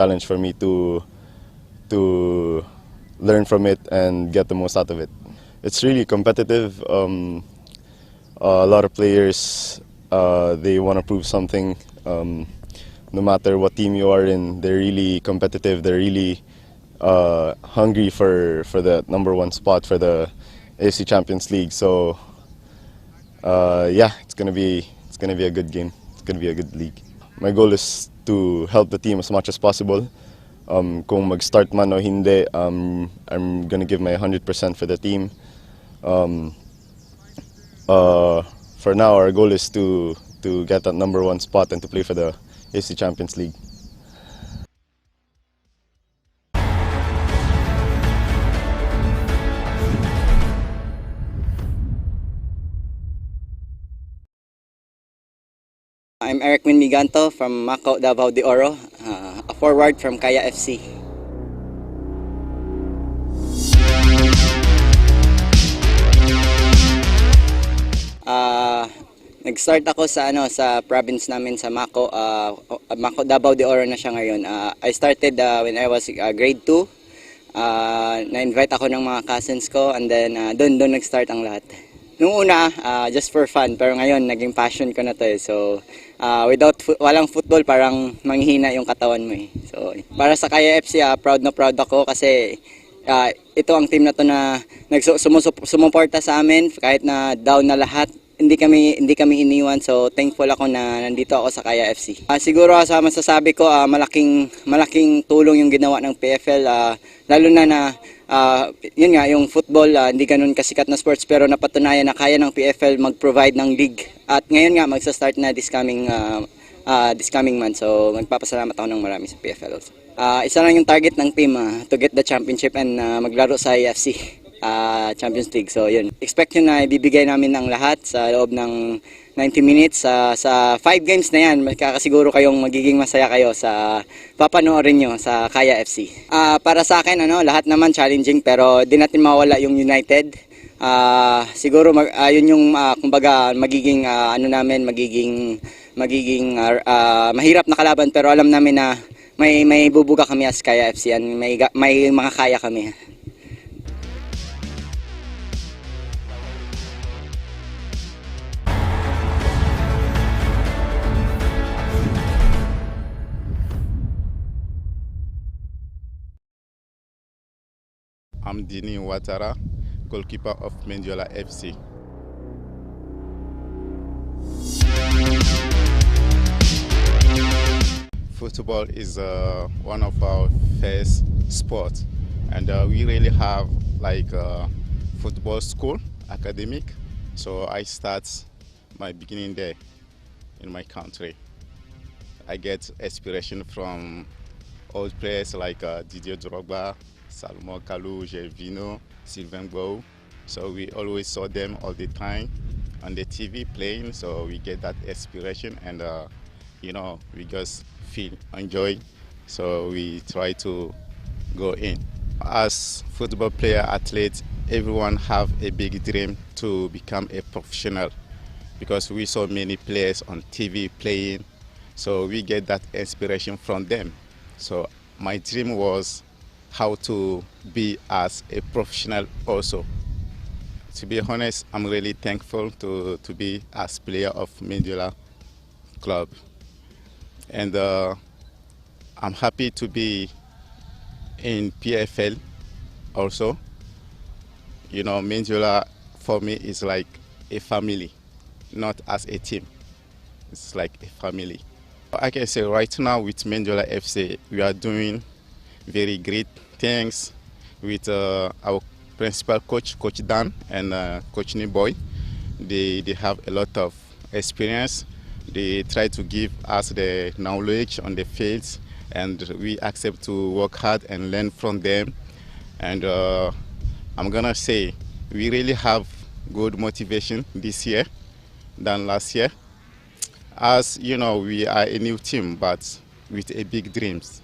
challenge for me to learn from it and get the most out of it. It's really competitive. A lot of players, they want to prove something. No matter what team you are in, they're really competitive. They're really hungry for the #1 spot for the AFC Champions League. So yeah, it's gonna be a good game. It's gonna be a good league. My goal is to help the team as much as possible. Kung mag-start man o hindi, I'm gonna give my 100% for the team. For now, our goal is to get that #1 spot and to play for the AFC Champions League. I'm Eric Minmiganto from Mako, Davao de Oro, a forward from Kaya FC. Nag-start ako sa province namin sa Mako, Mako Davao de Oro na siya ngayon. I started when I was grade 2. Na-invite ako ng mga cousins ko and then doon nag-start ang lahat. Noong una, just for fun, pero ngayon naging passion ko na to eh. So, walang football, parang manghihina yung katawan mo eh. So, para sa Kaya FC, proud na proud ako kasi ito ang team na to na sumuporta sa amin kahit na down na lahat. Hindi kami iniwan, so thankful ako na nandito ako sa Kaya FC. Siguro sa masasabi ko, malaking tulong yung ginawa ng PFL, lalo na yun nga, yung football, hindi ganun kasikat na sports, pero napatunayan na kaya ng PFL mag-provide ng league. At ngayon nga, magsa-start na this coming month, so magpapasalamat ako ng marami sa PFL also. Isa lang yung target ng team, to get the championship and maglaro sa AFC Champions League. So yun, expect nyo na ibibigay namin ang lahat sa loob ng 90 minutes. Sa 5 games na yan, magkakasiguro kayong magiging masaya kayo sa papanoorin nyo sa Kaya FC. Para sa akin, lahat naman challenging, pero di natin mawala yung United. Siguro yun yung kumbaga magiging mahirap na kalaban, pero alam namin na may bubuga kami as Kaya FC and may mga kaya kami. I'm Dini Ouattara, goalkeeper of Mendiola FC. Football is one of our first sports, and we really have like a football school, academic. So I start my beginning there in my country. I get inspiration from old players like Didier Drogba, Salomon Kalou, Gervinho, Sylvain Gbou. So we always saw them all the time on the TV playing. So we get that inspiration, and we just enjoy. So we try to go in. As football player, athletes, everyone have a big dream to become a professional, because we saw many players on TV playing. So we get that inspiration from them. So my dream was how to be as a professional also. To be honest, I'm really thankful to be as player of Mendiola Club. And I'm happy to be in PFL also. Mendiola for me is like a family, not as a team. It's like a family. I can say right now with Mendiola FC, we are doing very great things with our principal coach, Coach Dan, and Coach Niboy. They have a lot of experience. They try to give us the knowledge on the fields, and we accept to work hard and learn from them. And I'm gonna say we really have good motivation this year than last year. As you know, we are a new team, but with a big dreams.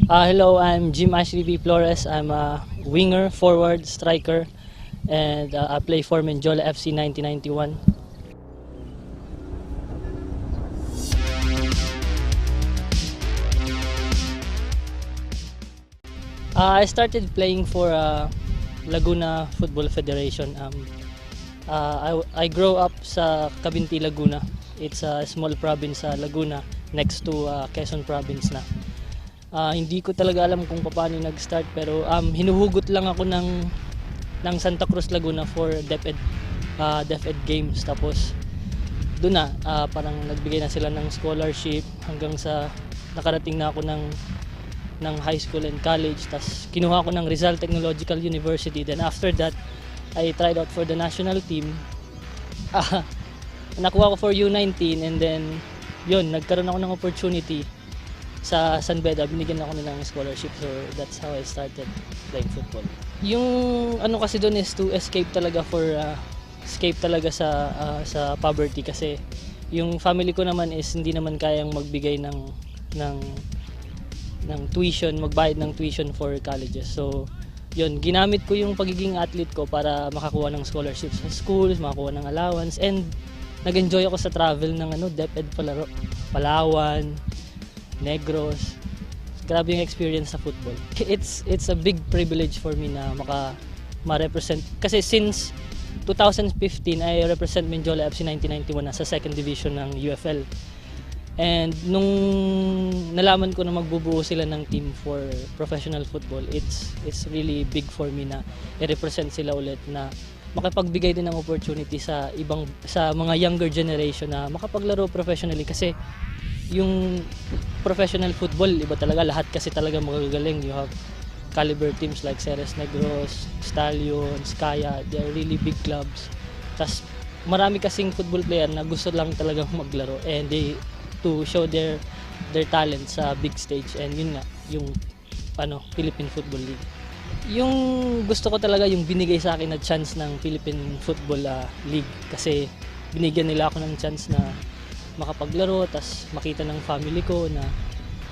Hello, I'm Jim Ashley B. Flores. I'm a winger, forward, striker, and I play for Menjola FC 1991. I started playing for Laguna Football Federation. I grew up sa Cabinti, Laguna. It's a small province sa Laguna next to Quezon province na. Hindi ko talaga alam kung paano nag-start pero hinuhugot lang ako ng Santa Cruz, Laguna for DepEd games. Tapos doon na parang nagbigay na sila ng scholarship hanggang sa nakarating na ako ng high school and college. Tapos kinuha ko ng Rizal Technological University. Then after that, I tried out for the national team. Nakuha ko for U19 and then yun, nagkaroon ako ng opportunity sa San Beda, binigyan ako ng scholarship. So that's how I started playing football. Yung ano kasi doon is to escape talaga sa poverty kasi yung family ko naman is hindi naman kayang magbigay ng tuition, magbayad ng tuition for colleges. So yun, ginamit ko yung pagiging athlete ko para makakuha ng scholarships sa schools, makakuha ng allowance, and nag-enjoy ako sa travel ng DepEd Palawan, Negros. Grabe yung experience sa football. It's a big privilege for me na ma-represent. Kasi since 2015, I represent Menjola FC 1991 sa second division ng UFL. And nung nalaman ko na magbubuo sila ng team for professional football, it's really big for me na i-represent sila ulit, na makapagbigay din ng opportunity sa mga younger generation na makapaglaro professionally. Kasi yung professional football, iba talaga, lahat kasi talaga magagaling. You have caliber teams like Ceres Negros, Stallions, Kaya, they're really big clubs. Tas marami kasing football player na gusto lang talagang maglaro and to show their talent sa big stage, and yun nga yung Philippine Football League. Yung gusto ko talaga yung binigay sa akin na chance ng Philippine Football League, kasi binigyan nila ako ng chance na makapaglaro, tas makita ng family ko na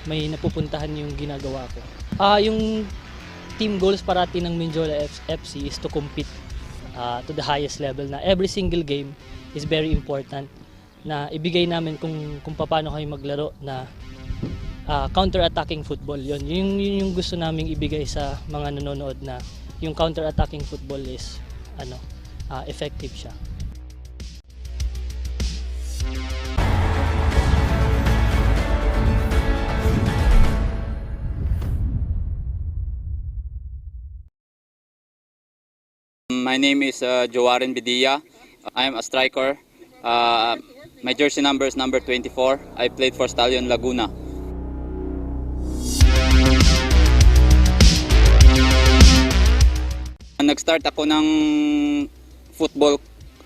may napupuntahan yung ginagawa ko. Yung team goals parati ng Menjola FC is to compete to the highest level, na every single game is very important, na ibigay namin kung paano kayo maglaro na counter-attacking football. Yun yung gusto naming ibigay sa mga nanonood, na yung counter-attacking football is effective siya. My name is Joaren Bidia. I am a striker. My jersey number is number 24. I played for Stallion Laguna. Nag-start ako ng football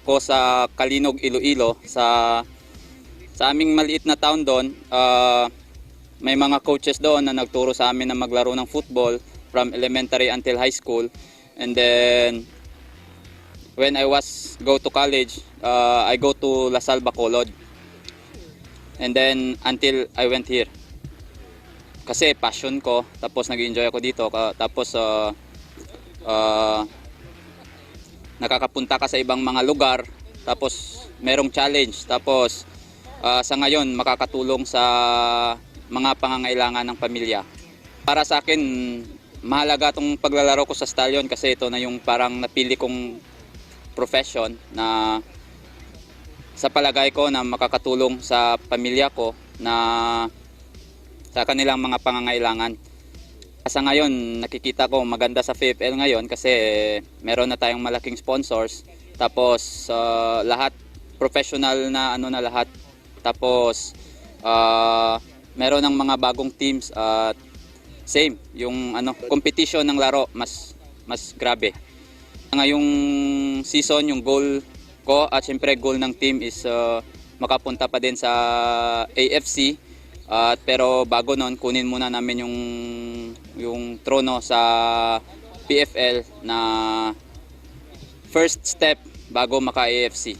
ko sa Kalinog, Iloilo. Sa aming maliit na town doon, may mga coaches doon na nagturo sa amin na maglaro ng football from elementary until high school. And then when I go to college, I go to La Salle, Bacolod. And then until I went here. Kasi passion ko, tapos nag-enjoy ako dito, tapos nakakapunta ka sa ibang mga lugar, tapos merong challenge, tapos sa ngayon makakatulong sa mga pangangailangan ng pamilya. Para sa akin, mahalaga itong paglalaro ko sa Stallion kasi ito na yung parang napili kong profession na sa palagay ko na makakatulong sa pamilya ko na sa kanilang mga pangangailangan. Sa ngayon, nakikita ko maganda sa PFL ngayon kasi meron na tayong malaking sponsors, tapos lahat professional na lahat, tapos meron ng mga bagong teams at same yung competition ng laro mas grabe. Ngayong season, yung goal ko at syempre goal ng team is makapunta pa din sa AFC. Pero bago nun, kunin muna namin yung trono sa PFL na first step bago maka-AFC.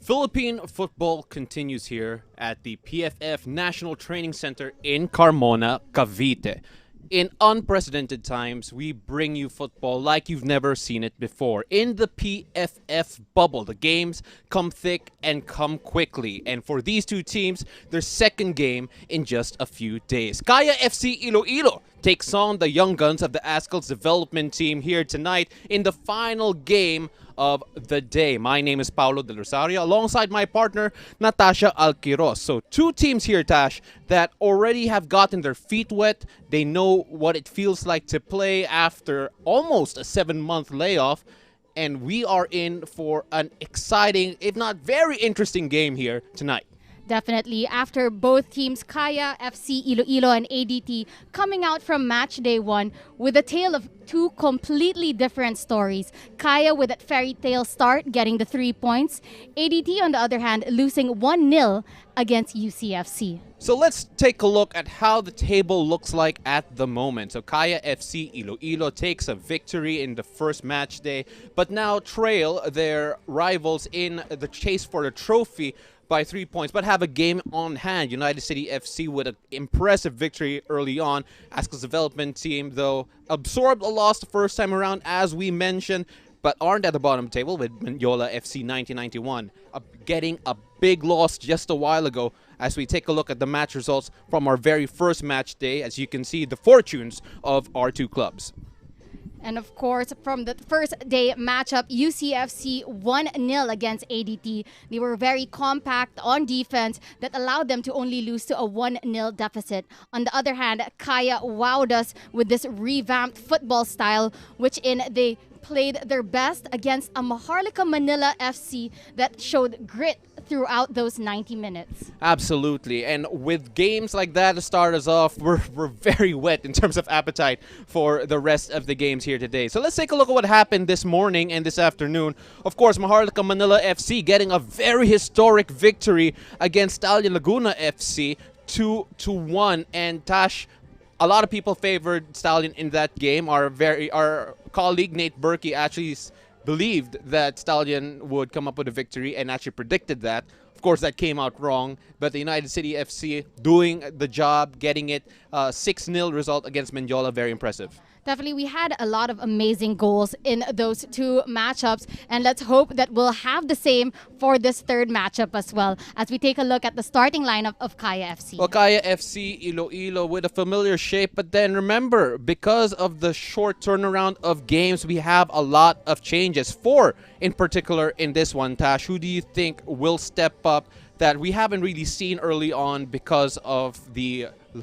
Philippine football continues here at the PFF National Training Center in Carmona, Cavite. In unprecedented times, we bring you football like you've never seen it before. In the PFF bubble, the games come thick and come quickly. And for these two teams, their second game in just a few days. Kaya FC-Iloilo takes on the young guns of the Azkals Development Team here tonight in the final game of the day. My name is Paulo Del Rosario alongside my partner Natasha Alquiros. So two teams here, Tash, that already have gotten their feet wet. They know what it feels like to play after almost a 7-month layoff. And we are in for an exciting, if not very interesting game here tonight. Definitely. After both teams, Kaya FC-Iloilo and ADT, coming out from match day 1 with a tale of two completely different stories. Kaya with that fairy tale start, getting the 3 points. ADT, on the other hand, losing 1-0 against UCFC. So let's take a look at how the table looks like at the moment. So Kaya FC-Iloilo takes a victory in the first match day, but now trail their rivals in the chase for the trophy by 3 points, but have a game on hand. United City FC with an impressive victory early on. Azkals Development Team, though, absorbed a loss the first time around, as we mentioned, but aren't at the bottom table with Mendiola FC 1991 getting a big loss just a while ago. As we take a look at the match results from our very first match day, as you can see the fortunes of our two clubs. And of course, from the first day matchup, UCFC 1-0 against ADT. They were very compact on defense that allowed them to only lose to a 1-0 deficit. On the other hand, Kaya wowed us with this revamped football style, which they played their best against a Maharlika Manila FC that showed grit throughout those 90 minutes. Absolutely. And with games like that to start us off, we're very wet in terms of appetite for the rest of the games here today. So let's take a look at what happened this morning and this afternoon. Of course, Maharlika Manila FC getting a very historic victory against Stallion Laguna FC 2-1. And Tash, a lot of people favored Stallion in that game. Our colleague Nate Berkey actually believed that Stallion would come up with a victory and actually predicted that. Of course, that came out wrong, but the United City FC doing the job, getting it 6-0 result against Mendiola, very impressive. Definitely, we had a lot of amazing goals in those two matchups, and let's hope that we'll have the same for this third matchup as well, as we take a look at the starting lineup of Kaya FC. Well, Kaya FC-Iloilo with a familiar shape, but then remember, because of the short turnaround of games, we have a lot of changes. 4 in particular in this one, Tash. Who do you think will step up that we haven't really seen early on because of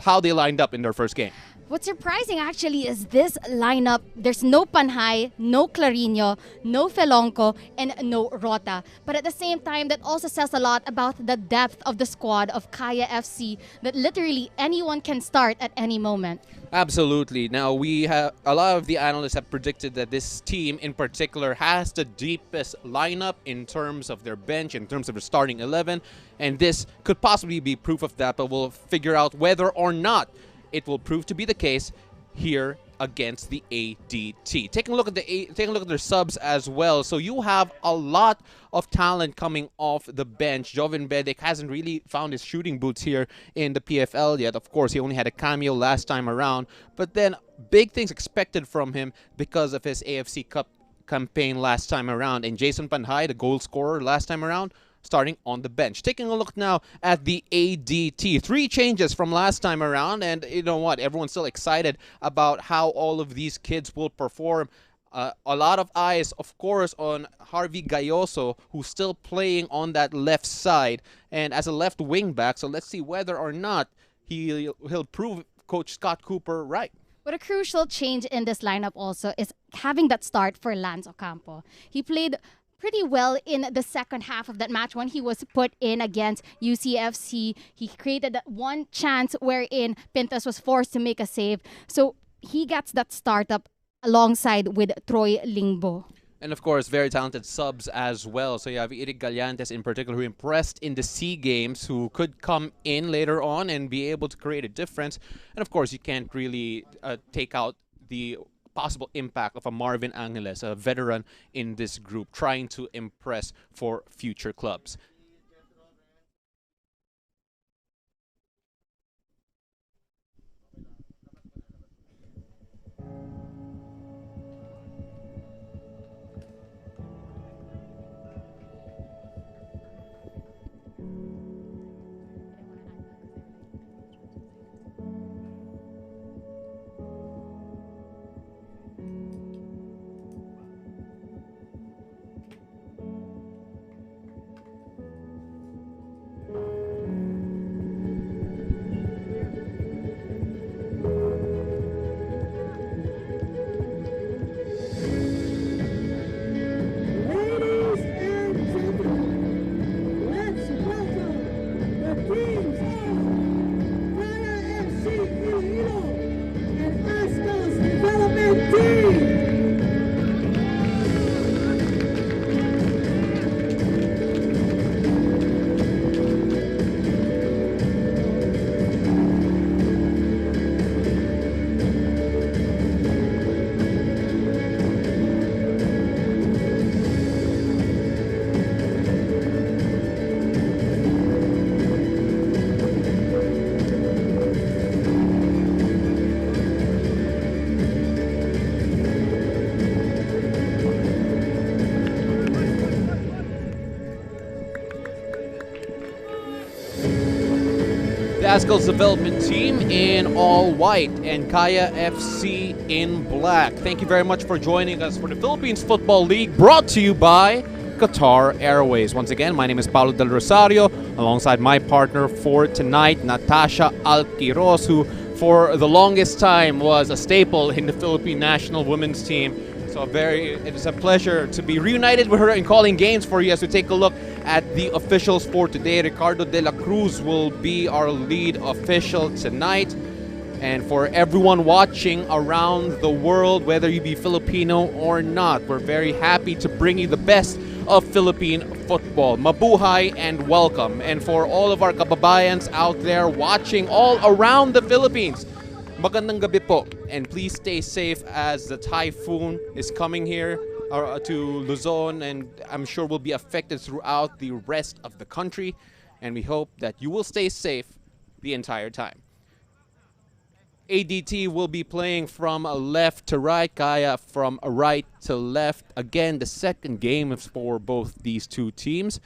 how they lined up in their first game? What's surprising actually is this lineup. There's no Panhay, no Clarino, no Felonco, and no Rota. But at the same time, that also says a lot about the depth of the squad of Kaya FC, that literally anyone can start at any moment. Absolutely. Now, a lot of the analysts have predicted that this team in particular has the deepest lineup in terms of their bench, in terms of their starting 11, and this could possibly be proof of that, but we'll figure out whether or not it will prove to be the case here against the ADT. Taking a look at their subs as well. So you have a lot of talent coming off the bench. Joven Bedek hasn't really found his shooting boots here in the PFL yet. Of course, he only had a cameo last time around, but then big things expected from him because of his AFC Cup campaign last time around. And Jason Panhay, the goal scorer last time around, starting on the bench. Taking a look now at the ADT. 3 changes from last time around, and you know what? Everyone's still excited about how all of these kids will perform. A lot of eyes, of course, on Harvey Gayoso, who's still playing on that left side and as a left wing back. So let's see whether or not he'll prove Coach Scott Cooper right. But a crucial change in this lineup also is having that start for Lance Ocampo. He played pretty well in the second half of that match when he was put in against UCFC. He created that one chance wherein Pintas was forced to make a save. So he gets that startup alongside with Troy Lingbo. And of course, very talented subs as well. So you have Eric Gallantes in particular, who impressed in the SEA Games, who could come in later on and be able to create a difference. And of course, you can't really take out the possible impact of a Marvin Angeles, a veteran in this group, trying to impress for future clubs. Azkals Development Team in all white and Kaya FC in black. Thank you very much for joining us for the Philippines Football League, brought to you by Qatar Airways. Once again, my name is Paulo Del Rosario, alongside my partner for tonight, Natasha Alquiros, who for the longest time was a staple in the Philippine national women's team. So it is a pleasure to be reunited with her and calling games for you as we take a look at the officials for today. Ricardo de la Cruz will be our lead official tonight. And for everyone watching around the world, whether you be Filipino or not, we're very happy to bring you the best of Philippine football. Mabuhay and welcome. And for all of our kababayans out there watching all around the Philippines, magandang gabi po. And please stay safe as the typhoon is coming here to Luzon, and I'm sure will be affected throughout the rest of the country. And we hope that you will stay safe the entire time. ADT will be playing from left to right, Kaya from right to left. Again, the second game is for both these two teams.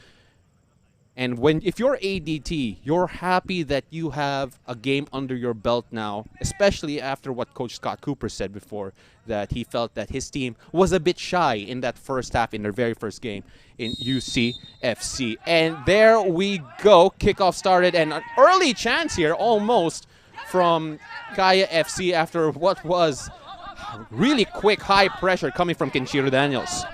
And if you're ADT, you're happy that you have a game under your belt now, especially after what Coach Scott Cooper said before, that he felt that his team was a bit shy in that first half in their very first game in UCFC. And there we go. Kickoff started, and an early chance here, almost, from Kaya FC after what was really quick high pressure coming from Kenshiro Daniels.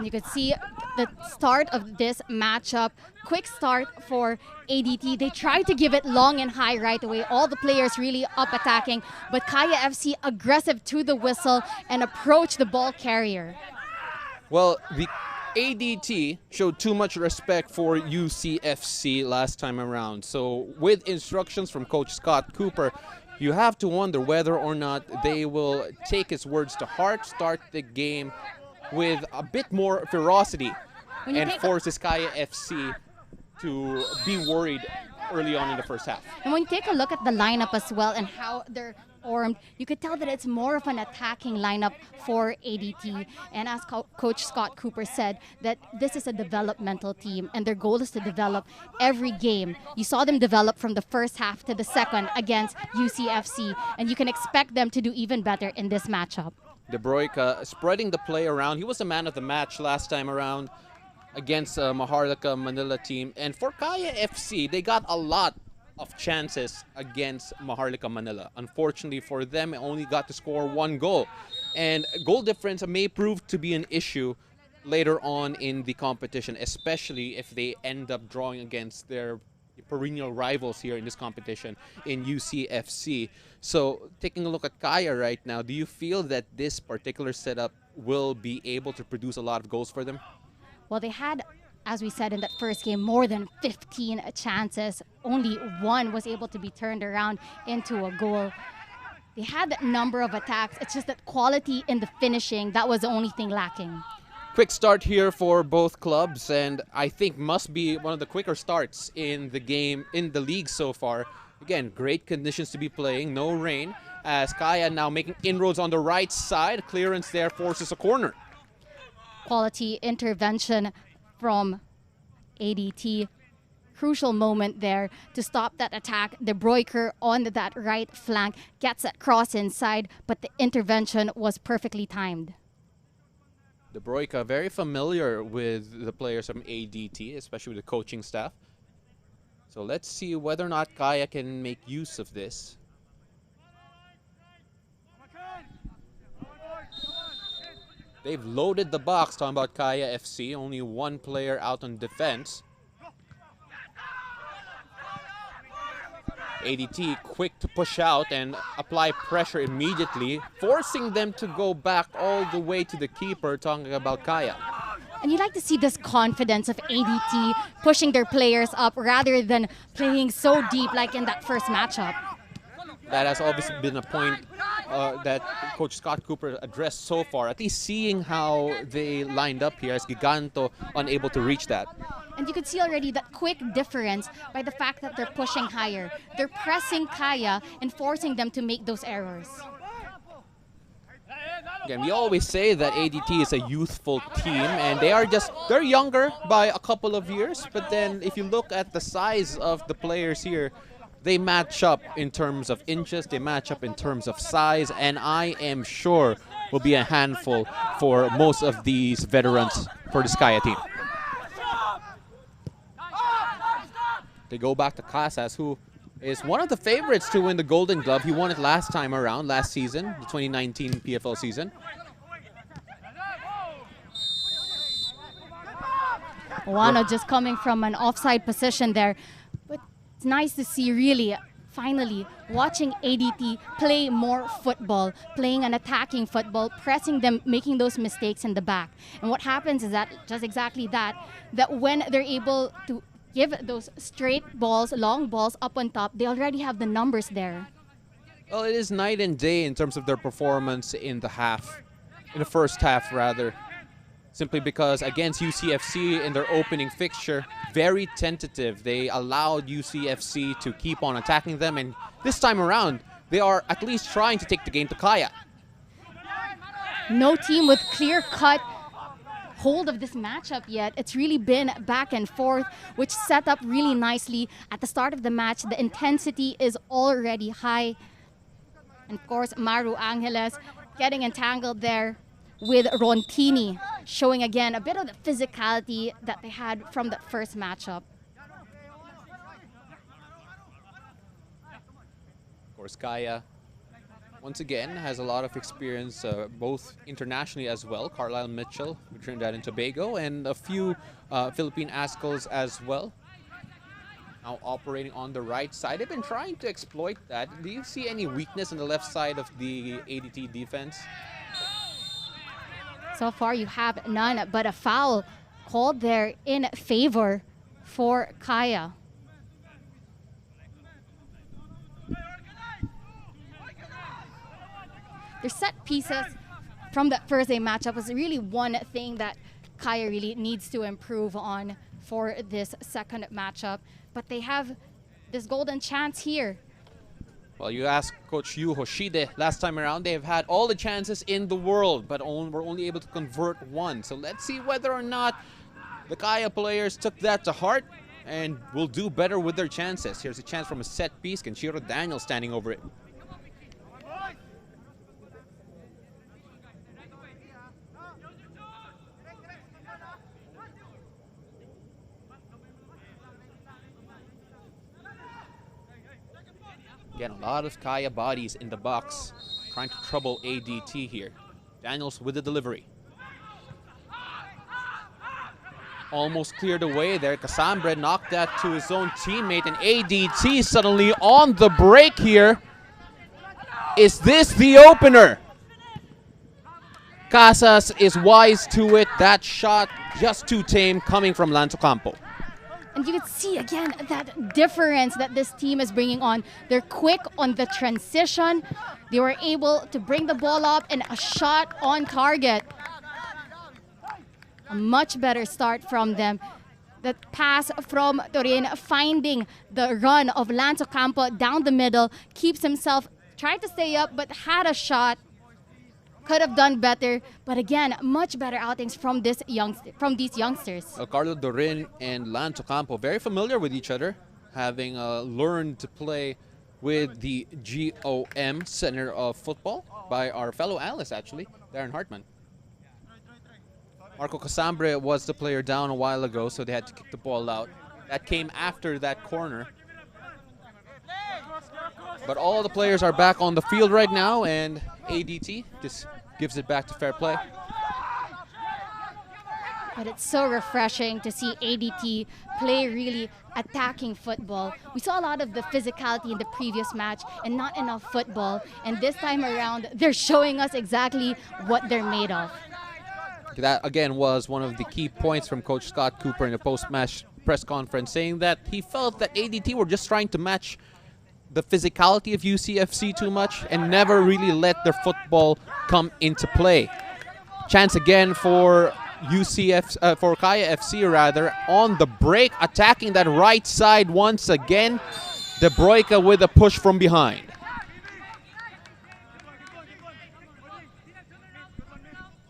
You could see the start of this matchup. Quick start for ADT. They tried to give it long and high right away. All the players really up attacking, but Kaya FC aggressive to the whistle and approach the ball carrier. Well, the ADT showed too much respect for UCFC last time around. So with instructions from Coach Scott Cooper, you have to wonder whether or not they will take his words to heart, start the game with a bit more ferocity, and forces Kaya FC to be worried early on in the first half. And when you take a look at the lineup as well and how they're formed, you could tell that it's more of an attacking lineup for ADT. And as Coach Scott Cooper said, that this is a developmental team and their goal is to develop every game. You saw them develop from the first half to the second against UCFC, and you can expect them to do even better in this matchup. De Broica spreading the play around. He was the man of the match last time around against Maharlika Manila team. And for Kaya FC, they got a lot of chances against Maharlika Manila. Unfortunately for them, it only got to score one goal. And goal difference may prove to be an issue later on in the competition, especially if they end up drawing against their perennial rivals here in this competition in UCFC. So taking a look at Kaya right now, do you feel that this particular setup will be able to produce a lot of goals for them? Well, they had, as we said in that first game, more than 15 chances. Only one was able to be turned around into a goal. They had that number of attacks. It's just that quality in the finishing, that was the only thing lacking. Quick start here for both clubs, and I think must be one of the quicker starts in the game, in the league so far. Again, great conditions to be playing, no rain, as Kaya now making inroads on the right side. Clearance there forces a corner. Quality intervention from ADT. Crucial moment there to stop that attack. De Broiker on that right flank gets that cross inside, but the intervention was perfectly timed. De Broica very familiar with the players from ADT, especially with the coaching staff. So let's see whether or not Kaya can make use of this. They've loaded the box, talking about Kaya FC. Only one player out on defense. ADT quick to push out and apply pressure immediately, forcing them to go back all the way to the keeper, talking about Kaya. And you like to see this confidence of ADT pushing their players up rather than playing so deep like in that first matchup. That has obviously been a point that Coach Scott Cooper addressed so far, at least seeing how they lined up here as Giganto unable to reach that. And you could see already that quick difference by the fact that they're pushing higher. They're pressing Kaya and forcing them to make those errors. Again, we always say that ADT is a youthful team, and they're younger by a couple of years, but then if you look at the size of the players here, They match up in terms of inches, they match up in terms of size, and I am sure will be a handful for most of these veterans for this Kaya team. They go back to Casas, who is one of the favorites to win the Golden Glove. He won it last time around, last season, the 2019 PFL season. Wano just coming from an offside position there. But it's nice to see, really, finally, watching ADT play more football, playing an attacking football, pressing them, making those mistakes in the back. And what happens is that, just exactly that when they're able to give those straight balls, long balls up on top, they already have the numbers there. Well, it is night and day in terms of their performance in the first half rather. Simply because against UCFC in their opening fixture, very tentative. They allowed UCFC to keep on attacking them, and this time around, they are at least trying to take the game to Kaya. No team with clear-cut hold of this matchup yet. It's really been back and forth, which set up really nicely. At the start of the match, the intensity is already high. And of course, Maru Angeles getting entangled there with Rontini, showing again a bit of the physicality that they had from the first matchup. Of course, Kaya, once again, has a lot of experience, both internationally as well. Carlisle Mitchell, with Trinidad and Tobago, and a few Philippine Azkals as well. Now operating on the right side. They've been trying to exploit that. Do you see any weakness on the left side of the ADT defense? So far, you have none, but a foul called there in favor for Kaya. Their set pieces from that first day matchup was really one thing that Kaya really needs to improve on for this second matchup. But they have this golden chance here. Well, you asked Coach Yu Hoshide last time around. They've had all the chances in the world, but were only able to convert one. So let's see whether or not the Kaya players took that to heart and will do better with their chances. Here's a chance from a set piece. Kenshiro Daniel standing over it. Again, a lot of Kaya bodies in the box, trying to trouble ADT here. Daniels with the delivery. Almost cleared away there. Casambre knocked that to his own teammate, and ADT suddenly on the break here. Is this the opener? Casas is wise to it. That shot just too tame coming from Lanto Campo. And you can see, again, that difference that this team is bringing on. They're quick on the transition. They were able to bring the ball up and a shot on target. A much better start from them. The pass from Torin, finding the run of Lanto Campo down the middle, keeps himself, tried to stay up, but had a shot. Could have done better, but again, much better outings from these youngsters. Carlo Dorin and Lanto Campo, very familiar with each other, having learned to play with the GOM Center of Football by our fellow analyst, actually, Darren Hartman. Marco Casambre was the player down a while ago, so they had to kick the ball out. That came after that corner. But all the players are back on the field right now, and ADT just gives it back to fair play. But it's so refreshing to see ADT play really attacking football. We saw a lot of the physicality in the previous match and not enough football. And this time around, they're showing us exactly what they're made of. That, again, was one of the key points from Coach Scott Cooper in the post-match press conference, saying that he felt that ADT were just trying to match the physicality of UCFC too much and never really let their football come into play. Chance again for for Kaya FC rather, on the break, attacking that right side once again. De Broica with a push from behind.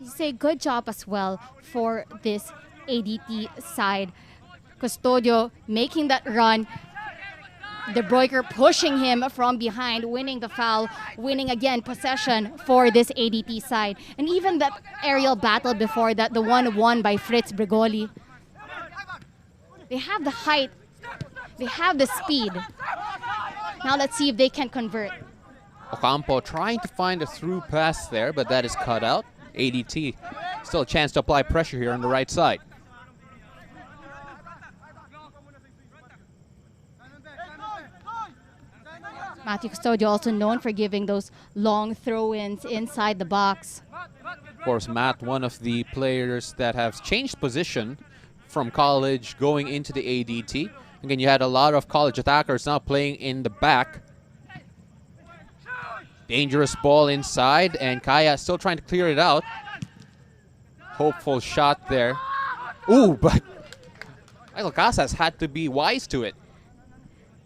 You say good job as well for this ADT side. Custodio making that run. De Bruyker pushing him from behind, winning the foul, winning again possession for this ADT side. And even that aerial battle before that, the one won by Fritz Bregoli. They have the height, they have the speed. Now let's see if they can convert. Ocampo trying to find a through pass there, but that is cut out. ADT still a chance to apply pressure here on the right side. Matthew Custodio also known for giving those long throw-ins inside the box. Of course, Matt, one of the players that have changed position from college going into the ADT. Again, you had a lot of college attackers now playing in the back. Dangerous ball inside, and Kaya still trying to clear it out. Hopeful shot there. Ooh, but Michael Casas had to be wise to it.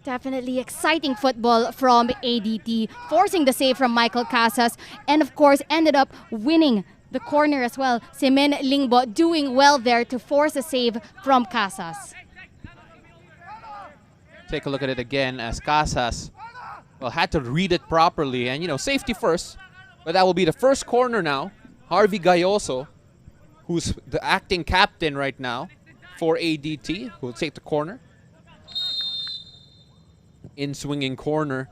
Definitely exciting football from ADT, forcing the save from Michael Casas, and of course ended up winning the corner as well. Semen Lingbo doing well there to force a save from Casas. Take a look at it again as Casas, well, had to read it properly, and, you know, safety first. But that will be the first corner now. Harvey Gayoso, who's the acting captain right now for ADT, will take the corner. In swinging corner.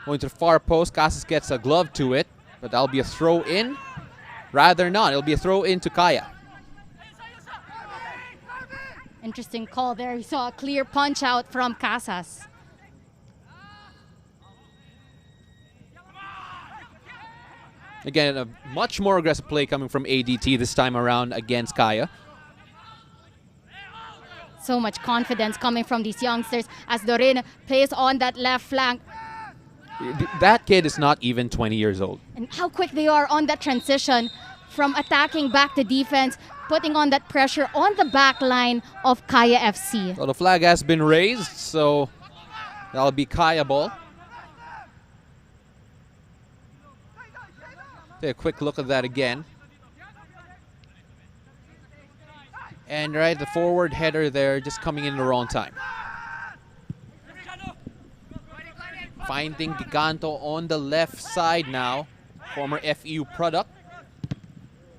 Going to the far post, Casas gets a glove to it, but that'll be a throw in. Rather not, it'll be a throw in to Kaya. Interesting call there. We saw a clear punch out from Casas. Again, a much more aggressive play coming from ADT this time around against Kaya. So much confidence coming from these youngsters as Dorin plays on that left flank. That kid is not even 20 years old. And how quick they are on that transition from attacking back to defense, putting on that pressure on the back line of Kaya FC. Well, the flag has been raised, so that'll be Kaya ball. Take a quick look at that again. And right, the forward header there just coming in the wrong time. Finding Giganto on the left side now. Former FEU product.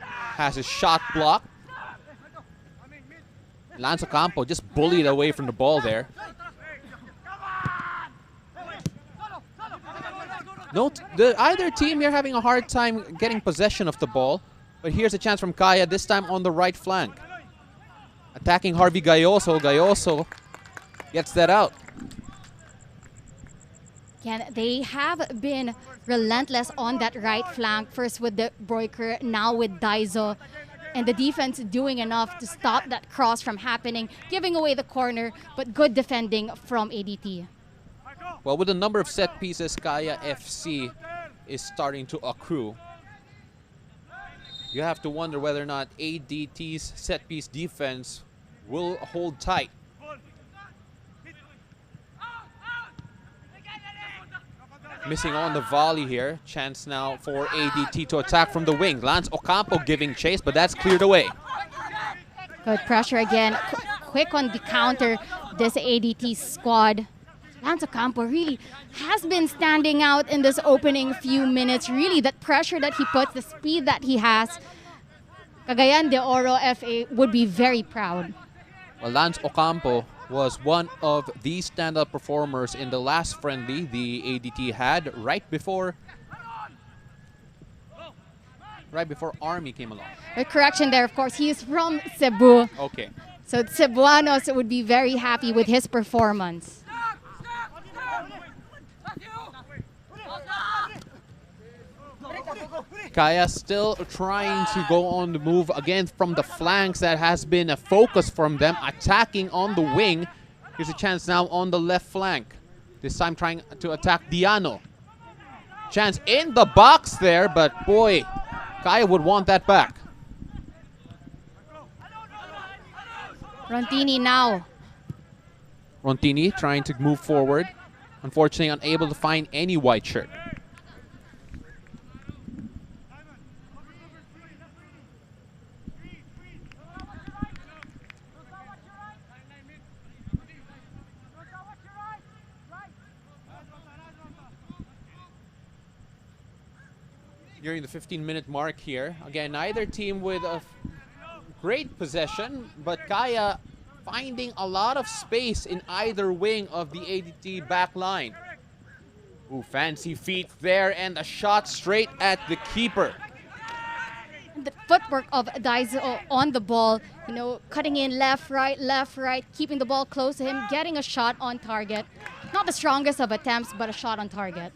Has his shot blocked. Lance Ocampo just bullied away from the ball there. Note, either team here having a hard time getting possession of the ball. But here's a chance from Kaya, this time on the right flank. Attacking Harvey Gayoso. Gayoso gets that out. Again, they have been relentless on that right flank. First with the Bruyker, now with Daizo. And the defense doing enough to stop that cross from happening, giving away the corner, but good defending from ADT. Well, with the number of set pieces Kaya FC is starting to accrue, you have to wonder whether or not ADT's set piece defense will hold tight. Missing on the volley here. Chance now for ADT to attack from the wing. Lance Ocampo giving chase, but that's cleared away. Good pressure again. Quick on the counter, this ADT squad. Lance Ocampo really has been standing out in this opening few minutes. Really, that pressure that he puts, the speed that he has. Cagayan de Oro FA would be very proud. Well, Lance Ocampo was one of the standout performers in the last friendly the ADT had right before Army came along. A correction there, of course, he is from Cebu. Okay. So Cebuanos would be very happy with his performance. Kaya still trying to go on the move again from the flanks. That has been a focus from them, attacking on the wing. Here's a chance now on the left flank. This time trying to attack Diano. Chance in the box there, but boy, Kaya would want that back. Rontini now. Rontini trying to move forward. Unfortunately, unable to find any white shirt. Nearing the 15-minute mark here. Again, neither team with a great possession, but Kaya finding a lot of space in either wing of the ADT back line. Ooh, fancy feet there and a shot straight at the keeper. The footwork of Daiso on the ball, cutting in left, right, keeping the ball close to him, getting a shot on target. Not the strongest of attempts, but a shot on target.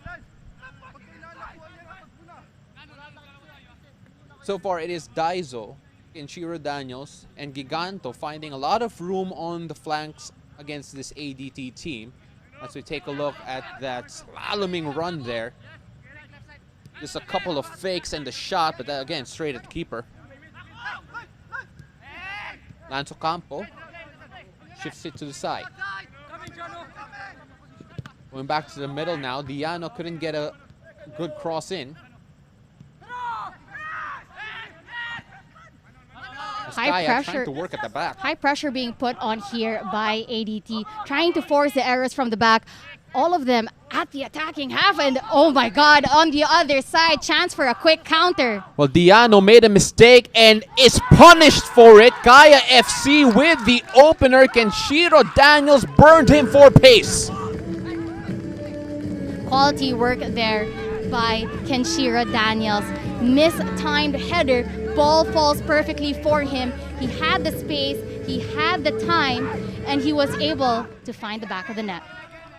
So far, it is Daiso, Kenshiro Daniels, and Giganto finding a lot of room on the flanks against this ADT team. As we take a look at that slaloming run there. Just a couple of fakes and the shot, but that, again, straight at the keeper. Lance Ocampo shifts it to the side. Going back to the middle now, Diano couldn't get a good cross in. High pressure, trying to work at the back. High pressure being put on here by ADT, trying to force the errors from the back. All of them at the attacking half, and oh my God, on the other side, chance for a quick counter. Well, Diano made a mistake and is punished for it. Kaya FC with the opener. Kenshiro Daniels burned him for pace. Quality work there by Kenshiro Daniels. Mistimed header, ball falls perfectly for him. He had the space, he had the time, and he was able to find the back of the net.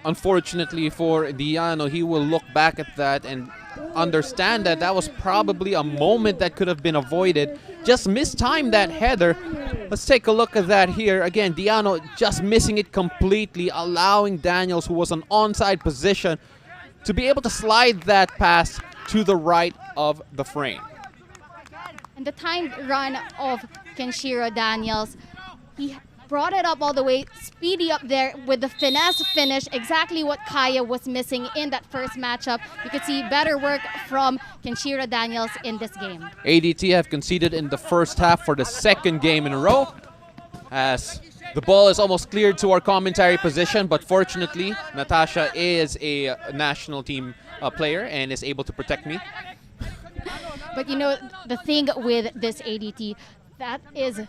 Unfortunately for Diano, he will look back at that and understand that that was probably a moment that could have been avoided. Just mistimed that header. Let's take a look at that here. Again, Diano just missing it completely, allowing Daniels, who was on onside position, to be able to slide that pass to the right of the frame. And the timed run of Kenshiro Daniels, he brought it up all the way, speedy up there with the finesse finish, exactly what Kaya was missing in that first matchup. You could see better work from Kenshiro Daniels in this game. ADT have conceded in the first half for the second game in a row, as the ball is almost cleared to our commentary position, but fortunately, Natasha is a national team player and is able to protect me. But the thing with this ADT, that is, of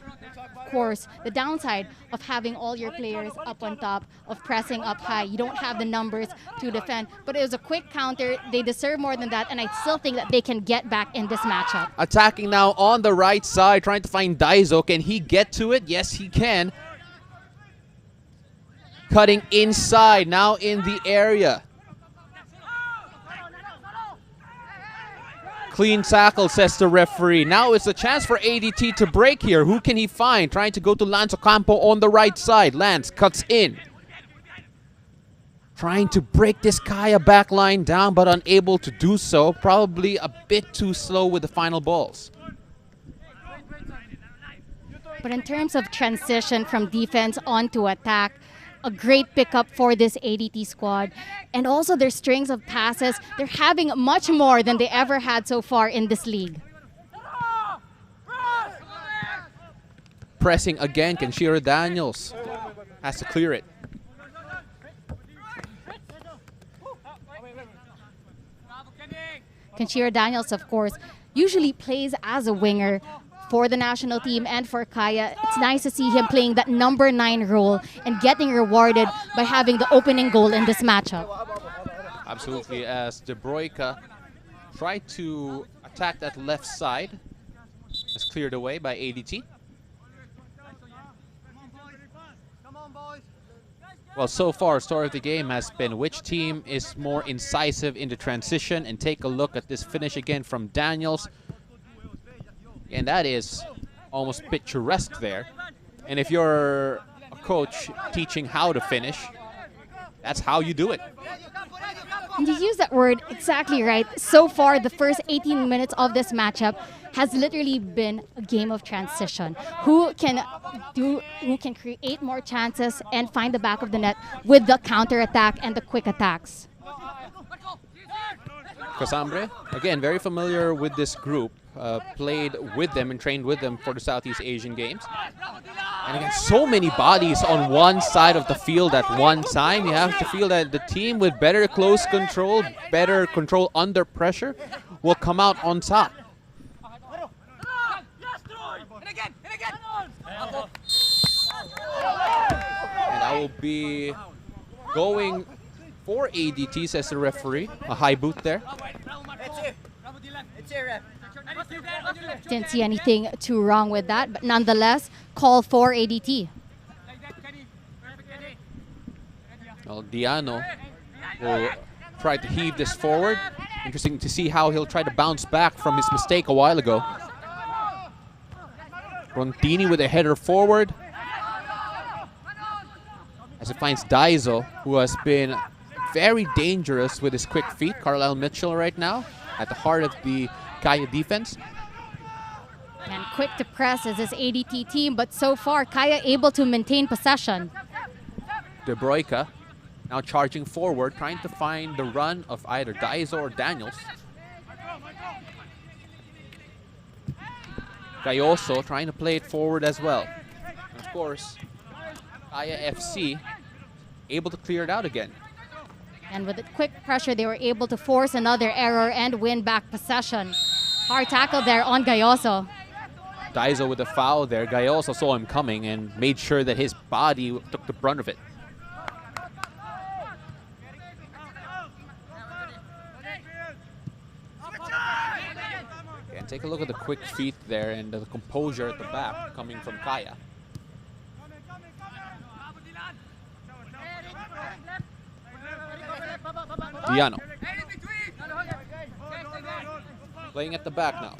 course, the downside of having all your players up on top, of pressing up high. You don't have the numbers to defend, but it was a quick counter. They deserve more than that, and I still think that they can get back in this matchup. Attacking now on the right side, trying to find Daiso. Can he get to it? Yes, he can. Cutting inside, now in the area. Clean tackle, says the referee. Now it's a chance for ADT to break here. Who can he find? Trying to go to Lance Ocampo on the right side. Lance cuts in. Trying to break this Kaya backline down, but unable to do so. Probably a bit too slow with the final balls. But in terms of transition from defense onto attack, a great pickup for this ADT squad. And also their strings of passes, they're having much more than they ever had so far in this league. Pressing again, Kenshiro Daniels has to clear it. Kenshiro Daniels, of course, usually plays as a winger for the national team and for Kaya. It's nice to see him playing that number 9 role and getting rewarded by having the opening goal in this matchup. Absolutely, as De Broika tried to attack that left side. It's cleared away by ADT. Well, so far, story of the game has been which team is more incisive in the transition, and take a look at this finish again from Daniels. And that is almost picturesque there. And if you're a coach teaching how to finish, that's how you do it. And you use that word exactly right. So far, the first 18 minutes of this matchup has literally been a game of transition. Who can create more chances and find the back of the net with the counter-attack and the quick attacks. Casambre, again, very familiar with this group. played with them and trained with them for the Southeast Asian Games. And again, so many bodies on one side of the field at one time. You have to feel that the team with better close control, better control under pressure, will come out on top. And I will be going for ADT, says the referee. A high boot there. Didn't see anything too wrong with that, but nonetheless, call for ADT. Well, Diano will try to heave this forward. Interesting to see how he'll try to bounce back from his mistake a while ago. Rontini with a header forward. As it finds Daiso, who has been very dangerous with his quick feet. Carlisle Mitchell right now at the heart of the Kaya defense. And quick to press is this ADT team, but so far, Kaya able to maintain possession. De Broica now charging forward, trying to find the run of either Daiso or Daniels. Gayoso trying to play it forward as well. And of course, Kaya FC able to clear it out again. And with the quick pressure, they were able to force another error and win back possession. Hard tackle there on Gayoso. Daiso with a foul there. Gayoso saw him coming and made sure that his body took the brunt of it. And take a look at the quick feet there and the composure at the back coming from Kaya. Diano. Playing at the back now.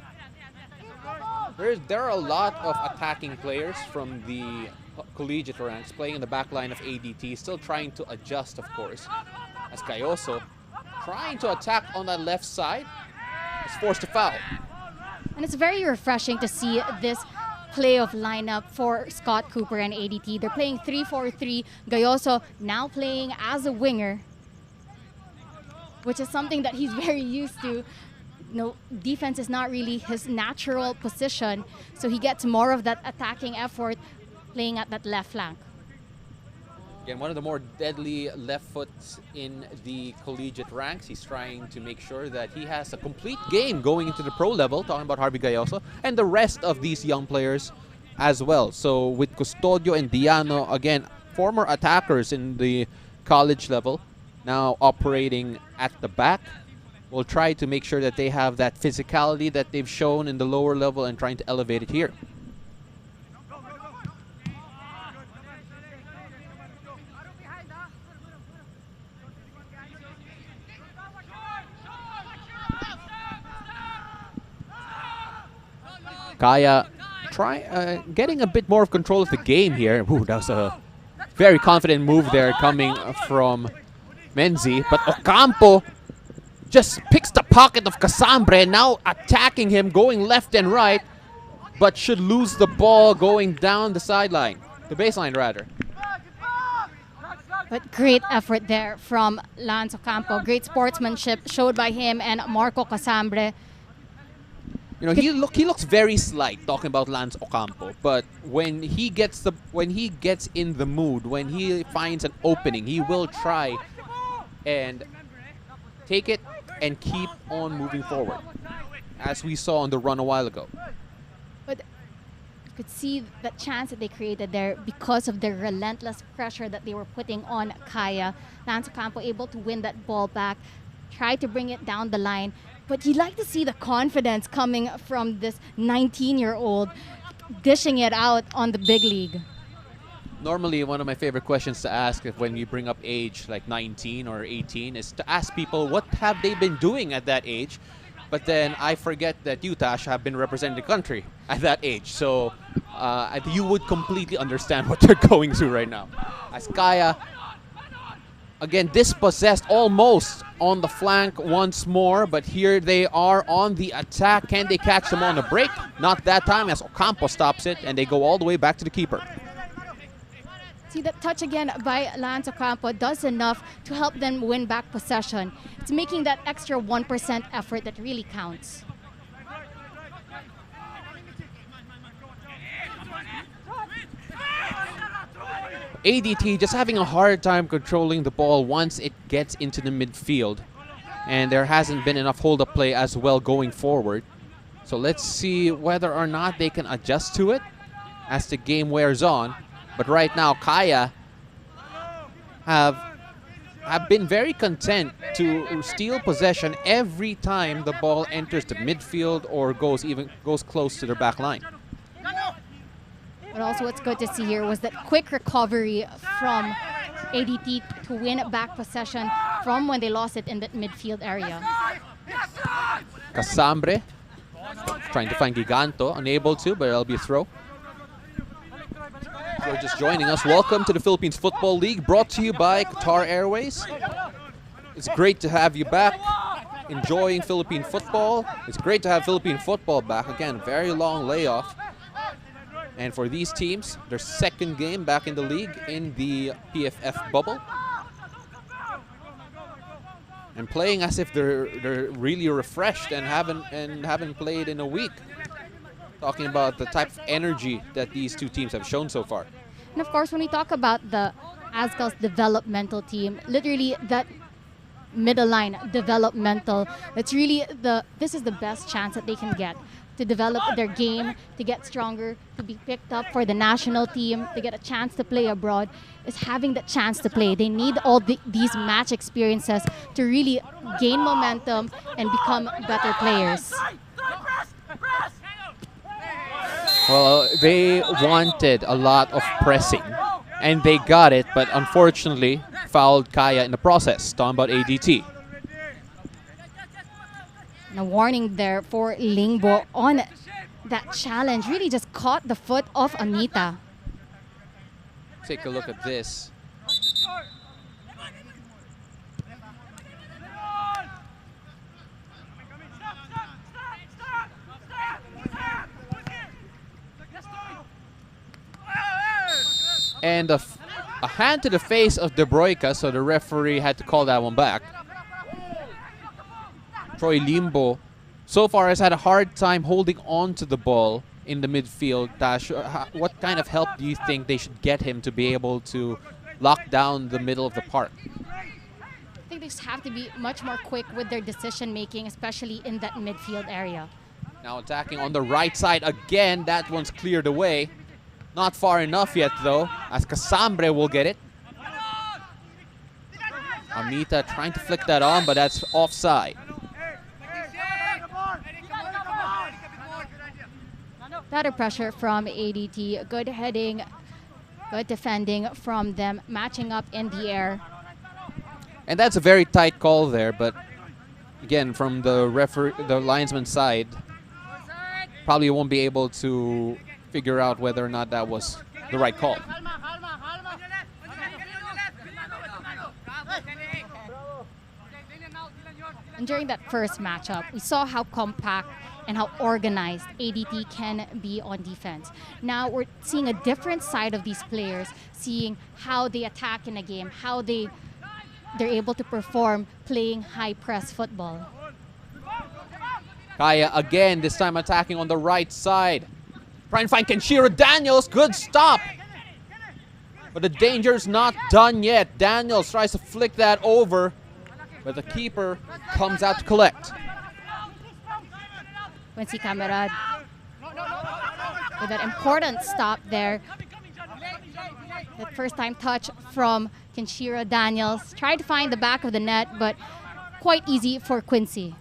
There are a lot of attacking players from the collegiate ranks playing in the back line of ADT, still trying to adjust, of course. As Gayoso trying to attack on that left side is forced to foul. And it's very refreshing to see this play of lineup for Scott Cooper and ADT. They're playing 3-4-3. Gayoso now playing as a winger, which is something that he's very used to. No, defense is not really his natural position, so he gets more of that attacking effort playing at that left flank. Again, one of the more deadly left foots in the collegiate ranks. He's trying to make sure that he has a complete game going into the pro level, talking about Harvey Gayoso, and the rest of these young players as well. So with Custodio and Diano, again, former attackers in the college level, now operating at the back. We'll try to make sure that they have that physicality that they've shown in the lower level and trying to elevate it here. Kaya getting a bit more of control of the game here. Ooh, that was a very confident move there coming from Menzi, but Ocampo just picks the pocket of Casambre, now attacking him, going left and right, but should lose the ball going down the sideline, the baseline rather. But great effort there from Lance Ocampo. Great sportsmanship showed by him and Marco Casambre. You know, he looks very slight talking about Lance Ocampo, but when he gets in the mood, when he finds an opening, he will try and take it and keep on moving forward, as we saw on the run a while ago. But you could see the chance that they created there because of the relentless pressure that they were putting on Kaya. Lance Ocampo able to win that ball back, try to bring it down the line. But you like to see the confidence coming from this 19-year-old dishing it out on the big league. Normally, one of my favorite questions to ask when you bring up age like 19 or 18 is to ask people what have they been doing at that age. But then I forget that you, Tash, have been representing the country at that age. So you would completely understand what they're going through right now. As Kaya, again, dispossessed almost on the flank once more. But here they are on the attack. Can they catch them on the break? Not that time, as Ocampo stops it and they go all the way back to the keeper. See, that touch again by Lance Ocampo does enough to help them win back possession. It's making that extra 1% effort that really counts. ADT just having a hard time controlling the ball once it gets into the midfield. And there hasn't been enough hold-up play as well going forward. So let's see whether or not they can adjust to it as the game wears on. But right now, Kaya have been very content to steal possession every time the ball enters the midfield or goes close to their back line. But also what's good to see here was that quick recovery from ADT to win back possession from when they lost it in that midfield area. Casambre trying to find Giganto, unable to, but it'll be a throw. If you're just joining us, welcome to the Philippines Football League, brought to you by Qatar Airways. It's great to have you back, enjoying Philippine football. It's great to have Philippine football back. Again, very long layoff. And for these teams, their second game back in the league in the PFF bubble. And playing as if they're really refreshed and haven't played in a week. Talking about the type of energy that these two teams have shown so far. And of course, when we talk about the Azkals Developmental Team, literally that middle line, developmental, this is the best chance that they can get to develop their game, to get stronger, to be picked up for the national team, to get a chance to play abroad, is having the chance to play. They need all these match experiences to really gain momentum and become better players. Well, they wanted a lot of pressing, and they got it, but unfortunately fouled Kaya in the process. Talking about ADT. And a warning there for Lingbo on that challenge. Really just caught the foot of Amita. Take a look at this. And a hand to the face of De Broica, so the referee had to call that one back. Troy Limbo so far has had a hard time holding on to the ball in the midfield. Tash, what kind of help do you think they should get him to be able to lock down the middle of the park? I think they just have to be much more quick with their decision making, especially in that midfield area. Now attacking on the right side again. That one's cleared away. Not far enough yet though, as Casambre will get it. Amita trying to flick that on, but that's offside. Better pressure from ADT, good heading, good defending from them, matching up in the air. And that's a very tight call there, but again, from the linesman's side, probably won't be able to figure out whether or not that was the right call. And during that first matchup, we saw how compact and how organized ADT can be on defense. Now we're seeing a different side of these players, seeing how they attack in a game, how they're able to perform playing high press football. Kaya again, this time attacking on the right side. Trying to find Kenshiro Daniels, good stop. But the danger's not done yet. Daniels tries to flick that over, but the keeper comes out to collect. Quincy Camerad with that important stop there. That first time touch from Kenshiro Daniels. Tried to find the back of the net, but quite easy for Quincy.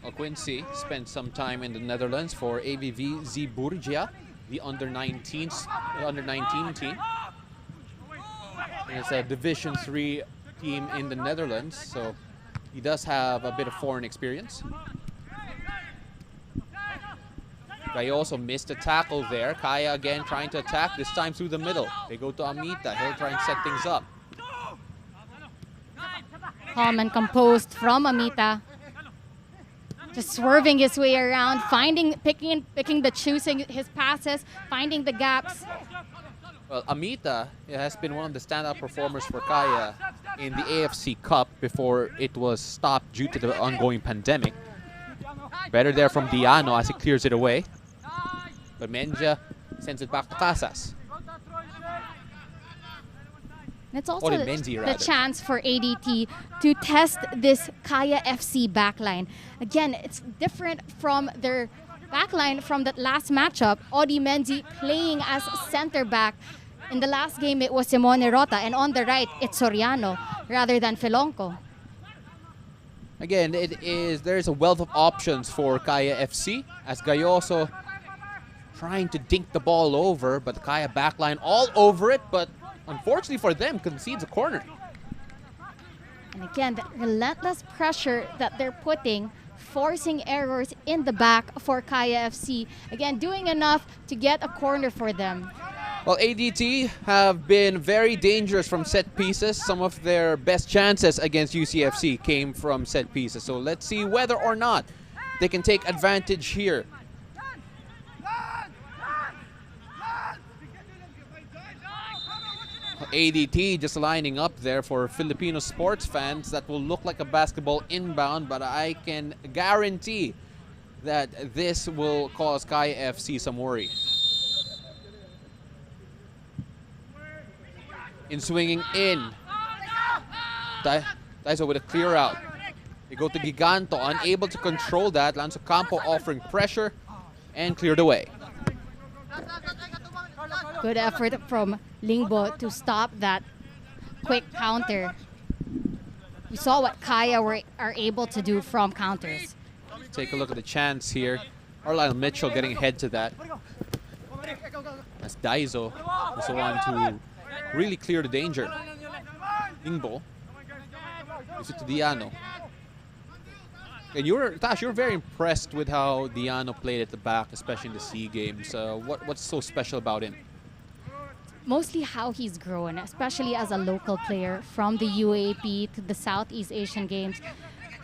Well, Quincy spent some time in the Netherlands for AVV Zeebrugge, the under-19 team. And it's a Division 3 team in the Netherlands, so he does have a bit of foreign experience. Kaya also missed a tackle there. Kaya again trying to attack, this time through the middle. They go to Amita. He'll try and set things up. Calm and composed from Amita. Just swerving his way around, choosing his passes, finding the gaps. Well, Amita has been one of the standout performers for Kaya in the AFC Cup before it was stopped due to the ongoing pandemic. Better there from Diano as he clears it away. But Menja sends it back to Casas. And it's also Odi Menzi, the rather. chance for ADT to test this Kaya FC backline. Again, it's different from their backline from that last matchup. Odi Menzi playing as center back. In the last game, it was Simone Rota, and on the right, it's Soriano rather than Filonco. Again, there's a wealth of options for Kaya FC as Gayoso trying to dink the ball over, but the Kaya backline all over it, but unfortunately for them, concedes a corner. And again, the relentless pressure that they're putting, forcing errors in the back for Kaya FC. Again, doing enough to get a corner for them. Well, ADT have been very dangerous from set pieces. Some of their best chances against UCFC came from set pieces. So let's see whether or not they can take advantage here. ADT just lining up there for Filipino sports fans. That will look like a basketball inbound, but I can guarantee that this will cause Kaya FC some worry. In swinging in. Daiso with a clear out. They go to Giganto, unable to control that. Lanzo Campo offering pressure and cleared away. Good effort from Lingbo to stop that quick counter. We saw what Kaya are able to do from counters. Take a look at the chance here. Carlisle Mitchell getting ahead to that. As Daiso was the one to really clear the danger. Lingbo. Gives it to Diano. And Tash, you're very impressed with how Diano played at the back, especially in the SEA games. What's so special about him? Mostly how he's grown, especially as a local player from the UAP to the Southeast Asian Games.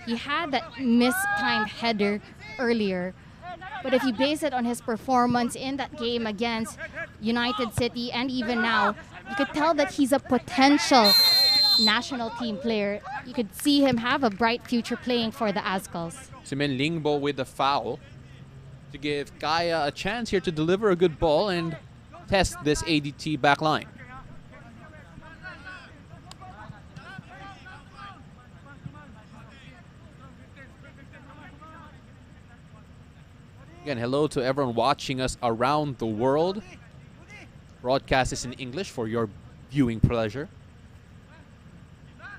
He had that mistimed header earlier, but if you base it on his performance in that game against United City and even now, you could tell that he's a potential national team player. You could see him have a bright future playing for the Azkals. Simen Lingbo with the foul to give Kaya a chance here to deliver a good ball and test this ADT back line. Again, hello to everyone watching us around the world. Broadcast is in English for your viewing pleasure.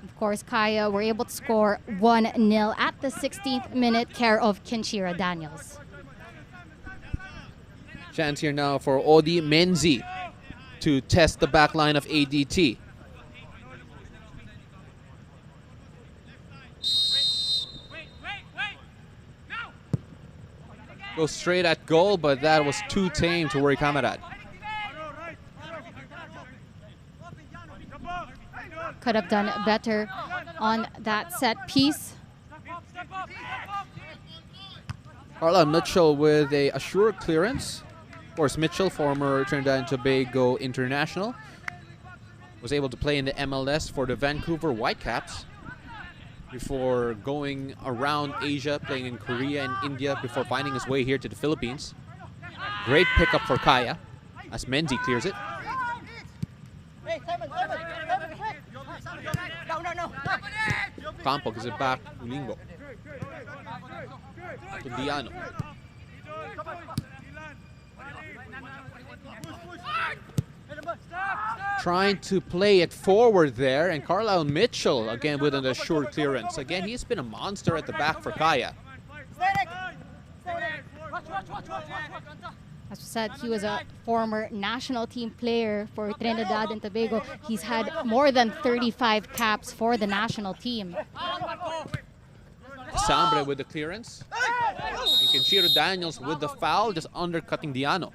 Of course, Kaya were able to score 1-0 at the 16th minute, care of Kinshira Daniels. Chance here now for Odi Menzi to test the back line of ADT. Goes straight at goal, but that was too tame to worry Kamarad. Could have done better on that set piece. Carla Mitchell with a assured clearance. Of course, Mitchell, former Trinidad and Tobago international, was able to play in the MLS for the Vancouver Whitecaps before going around Asia, playing in Korea and India before finding his way here to the Philippines. Great pickup for Kaya as Menzi clears it. Campo gives it back to Lingbo. To Diano. Trying to play it forward there, and Carlisle Mitchell again with an assured clearance. Again, he's been a monster at the back for Kaya. As we said, he was a former national team player for Trinidad and Tobago. He's had more than 35 caps for the national team. Sambre with the clearance. And Kenshiro Daniels with the foul, just undercutting Diano.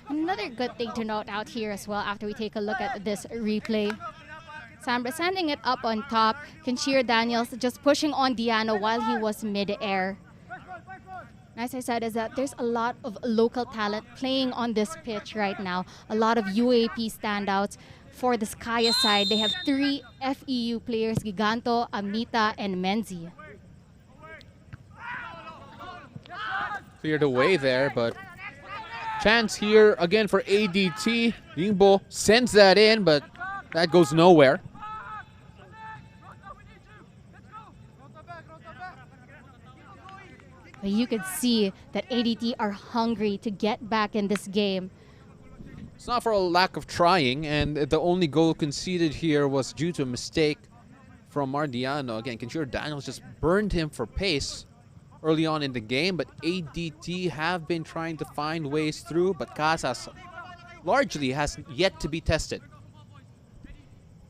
Another good thing to note out here as well after we take a look at this replay. Sambre sending it up on top. Kenshiro Daniels just pushing on Diano while he was mid-air. As I said, is that there's a lot of local talent playing on this pitch right now. A lot of UAP standouts. For the Kaya side, they have 3 FEU players, Giganto, Amita, and Menzi. Cleared away there, but chance here again for ADT. Yingbo sends that in, but that goes nowhere. But you could see that ADT are hungry to get back in this game. It's not for a lack of trying, and the only goal conceded here was due to a mistake from Mardiano. Again, Kenshiro Daniels just burned him for pace early on in the game, but ADT have been trying to find ways through, but Casas largely has yet to be tested.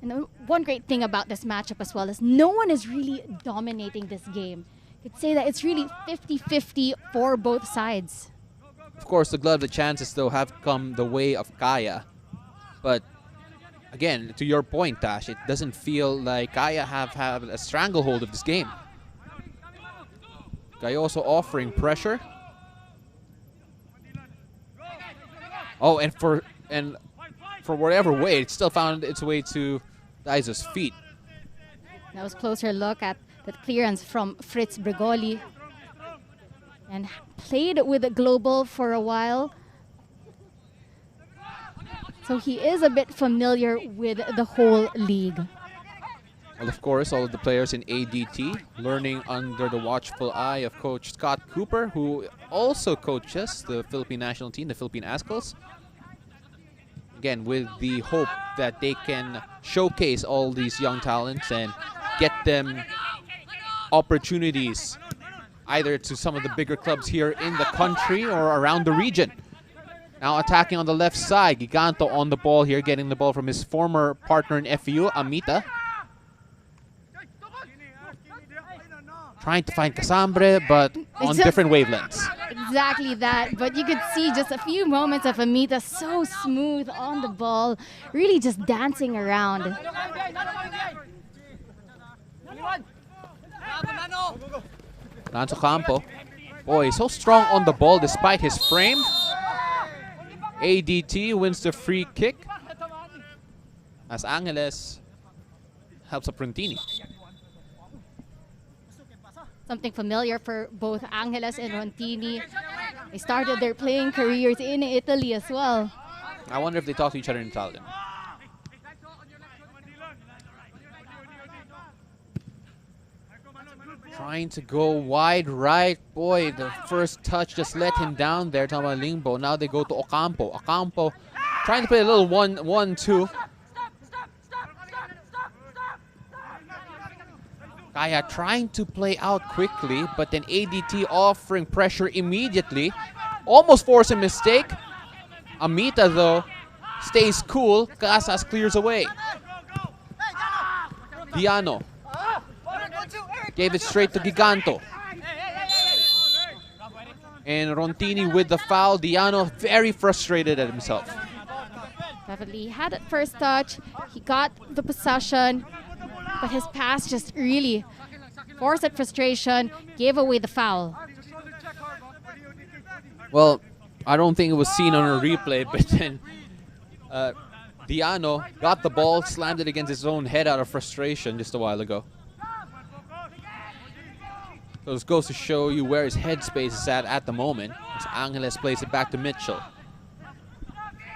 And one great thing about this matchup as well is no one is really dominating this game. You could say that it's really 50-50 for both sides. Of course, the glut of the chances, though, have come the way of Kaya. But again, to your point, Tash, it doesn't feel like Kaya have had a stranglehold of this game. Kaya also offering pressure. Oh, and for whatever way, it still found its way to Daizo's feet. That was a closer look at that clearance from Fritz Bregoli. And played with the Global for a while. So he is a bit familiar with the whole league. Well, of course, all of the players in ADT learning under the watchful eye of Coach Scott Cooper, who also coaches the Philippine national team, the Philippine Azkals. Again, with the hope that they can showcase all these young talents and get them opportunities either to some of the bigger clubs here in the country or around the region. Now attacking on the left side, Giganto on the ball here, getting the ball from his former partner in FEU, Amita. Trying to find Casambre, but on different wavelengths. Exactly that, but you could see just a few moments of Amita so smooth on the ball, really just dancing around. Lanzo Campo. Boy, he's so strong on the ball despite his frame. ADT wins the free kick as Angeles helps up Rentini. Something familiar for both Angeles and Rontini. They started their playing careers in Italy as well. I wonder if they talk to each other in Italian. Trying to go wide right. Boy, the first touch just let him down there. Talking about Lingbo. Now they go to Ocampo. Ocampo trying to play a little 1-1-2. Kaya trying to play out quickly, but then ADT offering pressure immediately. Almost force a mistake. Amita, though, stays cool. Casas clears away. Diano gave it straight to Giganto. And Rontini with the foul. Diano very frustrated at himself. Definitely had that first touch. He got the possession, but his pass just really forced that frustration, gave away the foul. Well, I don't think it was seen on a replay, but then Diano got the ball, slammed it against his own head out of frustration just a while ago. So this goes to show you where his headspace is at the moment. As Angeles plays it back to Mitchell.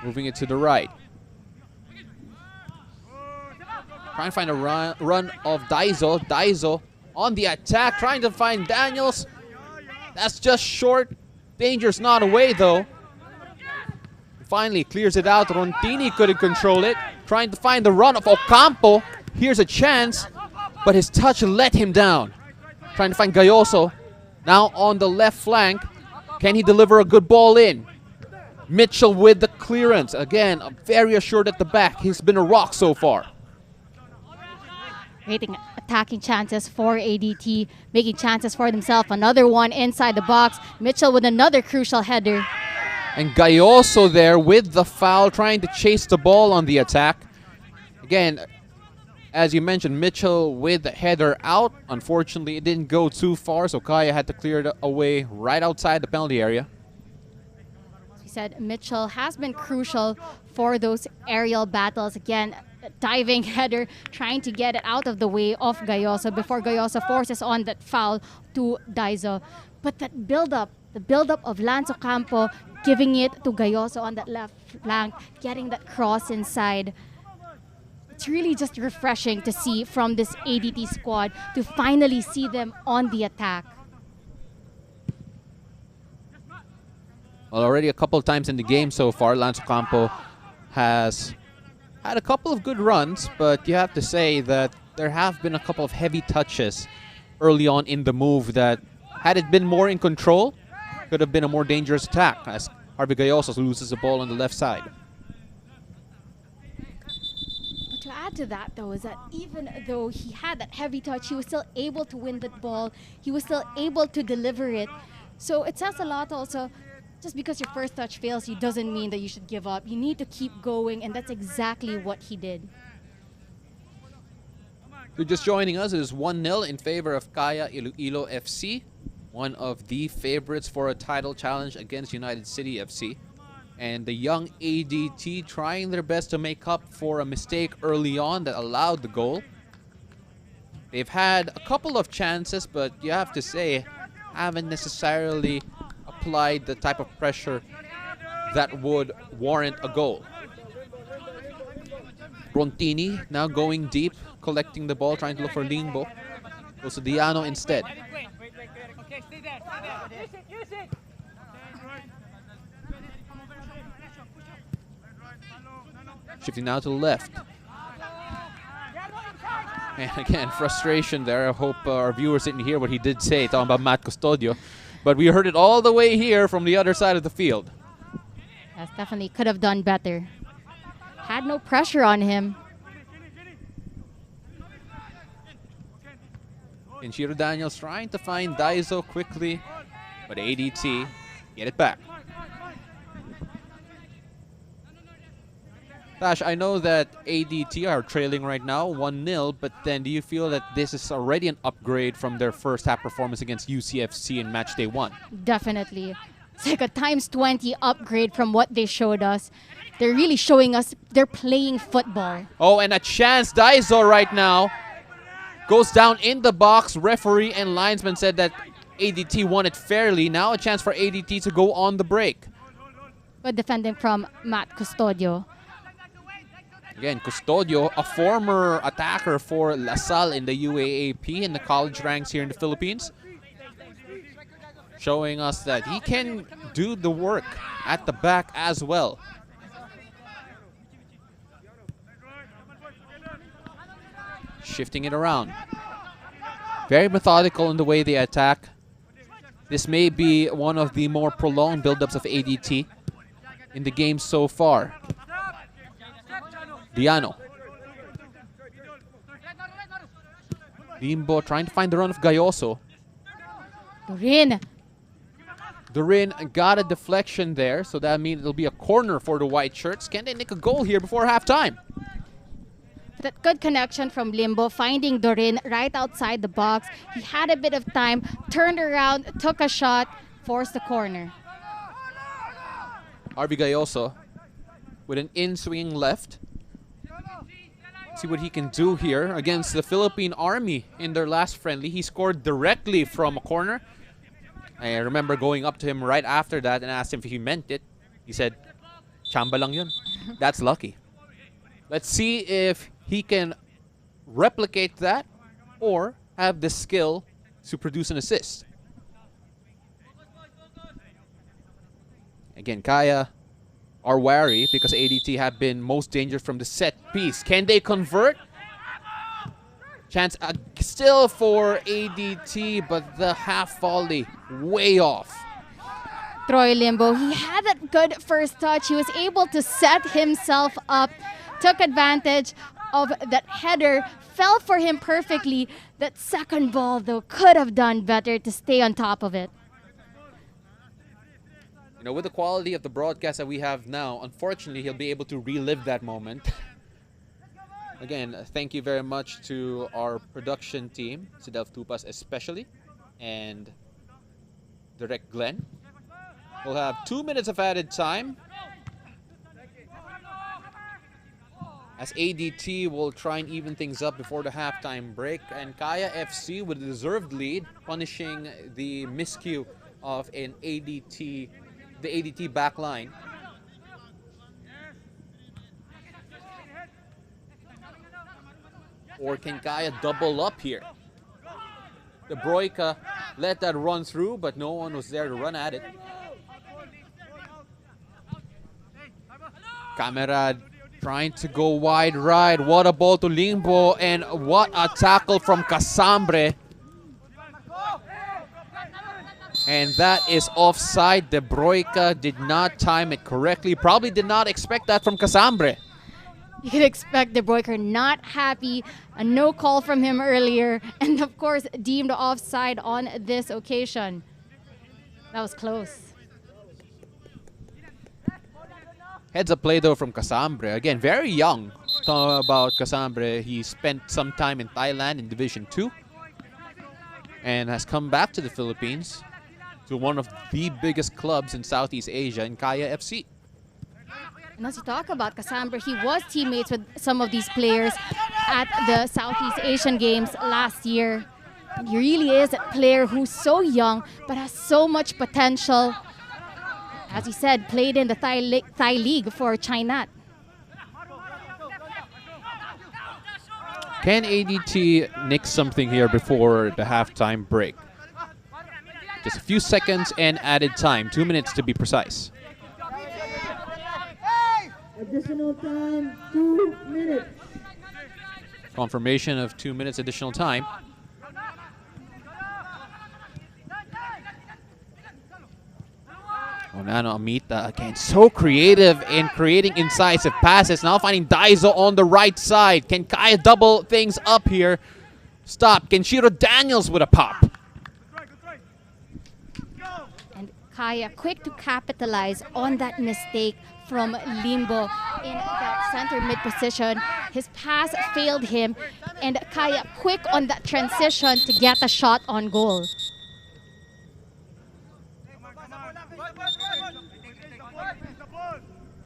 Moving it to the right. Trying to find a run of Daizo. Daizo on the attack, trying to find Daniels. That's just short. Danger's not away, though. Finally clears it out. Rontini couldn't control it. Trying to find the run of Ocampo. Here's a chance, but his touch let him down. Trying to find Gayoso. Now on the left flank. Can he deliver a good ball in? Mitchell with the clearance. Again, very assured at the back. He's been a rock so far. Creating attacking chances for ADT, making chances for themselves. Another one inside the box. Mitchell with another crucial header. And Gayoso there with the foul, trying to chase the ball on the attack. Again, as you mentioned, Mitchell with the header out. Unfortunately, it didn't go too far, so Kaya had to clear it away right outside the penalty area. As we said, Mitchell has been crucial for those aerial battles. Again, diving header, trying to get it out of the way of Gayoso before Gayoso forces on that foul to Daizo. But that build-up The build-up of Lance Ocampo, giving it to Gayoso on that left flank, getting that cross inside. It's really just refreshing to see from this ADT squad to finally see them on the attack. Well, already a couple of times in the game so far, Lance Ocampo has had a couple of good runs, but you have to say that there have been a couple of heavy touches early on in the move that, had it been more in control, could have been a more dangerous attack, as Harvey Gayoso loses the ball on the left side. But to add to that, though, is that even though he had that heavy touch, he was still able to win that ball. He was still able to deliver it. So it says a lot also. Just because your first touch fails you doesn't mean that you should give up. You need to keep going, and that's exactly what he did. If you're just joining us, it is 1-0 in favor of Kaya Iloilo FC, one of the favorites for a title challenge against United City FC. And the young ADT trying their best to make up for a mistake early on that allowed the goal. They've had a couple of chances, but you have to say, haven't necessarily applied the type of pressure that would warrant a goal. Brontini now going deep, collecting the ball, trying to look for Limbo. Goes to Diano instead. Shifting now to the left. And again, frustration there. I hope our viewers didn't hear what he did say, talking about Matt Custodio. But we heard it all the way here from the other side of the field. Yes, definitely could have done better. Had no pressure on him. Kenshiro Daniels trying to find Daiso quickly, but ADT get it back. Tash, I know that ADT are trailing right now, 1-0, but then do you feel that this is already an upgrade from their first half performance against UCFC in match day 1? Definitely. It's like a times 20 upgrade from what they showed us. They're really showing us they're playing football. Oh, and a chance. Daiso right now goes down in the box. Referee and linesman said that ADT won it fairly. Now a chance for ADT to go on the break. Good defending from Matt Custodio. Again, Custodio, a former attacker for LaSalle in the UAAP in the college ranks here in the Philippines. Showing us that he can do the work at the back as well. Shifting it around. Very methodical in the way they attack. This may be one of the more prolonged buildups of ADT in the game so far. Diano. Limbo trying to find the run of Gayoso. Durin got a deflection there, so that means it'll be a corner for the white shirts. Can they nick a goal here before halftime? That good connection from Limbo, finding Dorin right outside the box. He had a bit of time, turned around, took a shot, forced the corner. Harvey Gayoso with an in-swinging left. See what he can do here against the Philippine Army in their last friendly. He scored directly from a corner. I remember going up to him right after that and asked him if he meant it. He said, "Chamba lang yun." That's lucky. Let's see if he can replicate that or have the skill to produce an assist. Again, Kaya are wary because ADT have been most dangerous from the set piece. Can they convert? Chance still for ADT, but the half volley way off. Troy Limbo, he had that good first touch. He was able to set himself up, took advantage of that header, fell for him perfectly. That second ball, though, could have done better to stay on top of it. You know, with the quality of the broadcast that we have now, unfortunately, he'll be able to relive that moment. Again, thank you very much to our production team, Sidelf Tupas especially, and Direct Glenn. We'll have 2 minutes of added time as ADT will try and even things up before the halftime break. And Kaya FC with a deserved lead, punishing the miscue of an ADT, the ADT back line. Or can Kaya double up here? The Broika let that run through, but no one was there to run at it. Camerad trying to go wide right. What a ball to Limbo, and what a tackle from Casambre. And that is offside. De Broika did not time it correctly. Probably did not expect that from Casambre. You could expect De Bruyker not happy. A no call from him earlier. And of course, deemed offside on this occasion. That was close. Heads up play though from Casambre. Again, very young. Talking about Casambre, he spent some time in Thailand in Division 2 and has come back to the Philippines to one of the biggest clubs in Southeast Asia in Kaya FC. And as you talk about Casambre, he was teammates with some of these players at the Southeast Asian Games last year. And he really is a player who's so young but has so much potential. As he said, played in the Thai League for China. Can ADT nick something here before the halftime break? Just a few seconds and added time, 2 minutes to be precise. Additional time, 2 minutes. Confirmation of 2 minutes additional time. Onano Amita again, so creative in creating incisive passes. Now finding Daiso on the right side. Can Kaya double things up here? Stop. Kenshiro Daniels with a pop. And Kaya quick to capitalize on that mistake from Limbo in that center mid position. His pass failed him, and Kaya quick on that transition to get a shot on goal.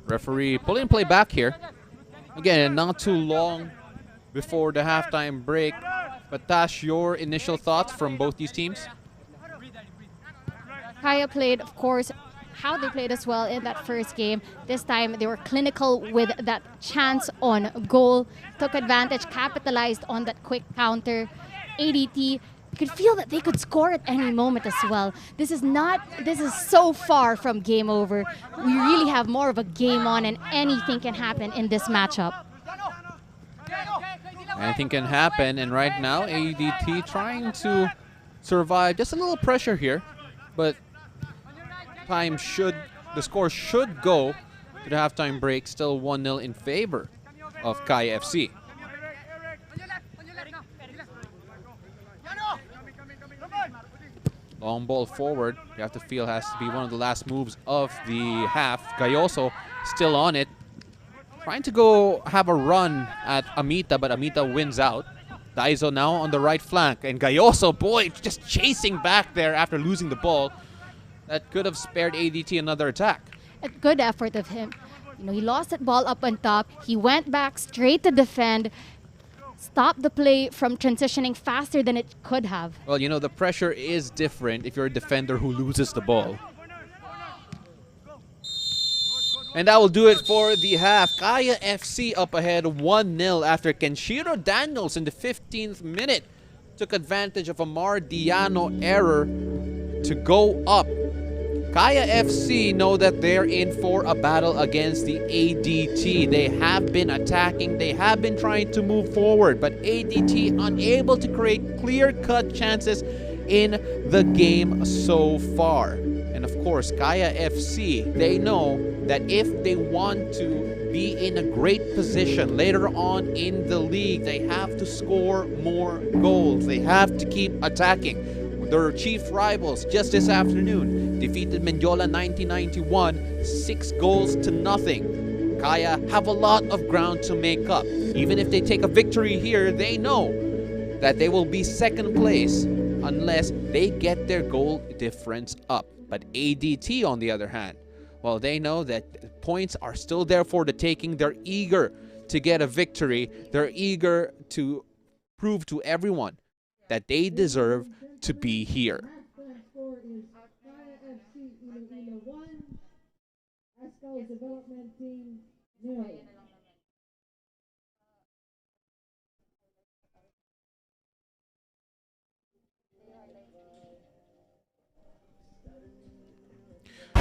Referee pulling play back here. Again, not too long before the halftime break. But Tash, your initial thoughts from both these teams? Kaya played, of course, how they played as well in that first game. This time they were clinical with that chance on goal, took advantage, capitalized on that quick counter. ADT, you could feel that they could score at any moment as well. This is so far from game over. We really have more of a game on, and anything can happen in this matchup. Anything can happen, and right now ADT trying to survive. Just a little pressure here, but the score should go to the halftime break. Still 1-0 in favor of Kaya FC. Long ball forward. You have to feel has to be one of the last moves of the half. Gayoso still on it. Trying to go have a run at Amita, but Amita wins out. Daiso now on the right flank. And Gayoso, boy, just chasing back there after losing the ball. That could have spared ADT another attack. A good effort of him. You know, he lost that ball up on top. He went back straight to defend. Stopped the play from transitioning faster than it could have. Well, you know, the pressure is different if you're a defender who loses the ball. And that will do it for the half. Kaya FC up ahead 1-0 after Kenshiro Daniels in the 15th minute took advantage of a Mardiano error to go up. Kaya FC know that they're in for a battle against the ADT. They have been attacking, they have been trying to move forward, but ADT unable to create clear-cut chances in the game so far. And of course, Kaya FC, they know that if they want to be in a great position later on in the league, they have to score more goals. They have to keep attacking. Their chief rivals just this afternoon defeated Mendiola 1991, 6 goals to nothing. Kaya have a lot of ground to make up. Even if they take a victory here, they know that they will be second place unless they get their goal difference up. But ADT, on the other hand, well, they know that points are still there for the taking. They're eager to get a victory. They're eager to prove to everyone that they deserve to be here. Azkals Development Team, nil.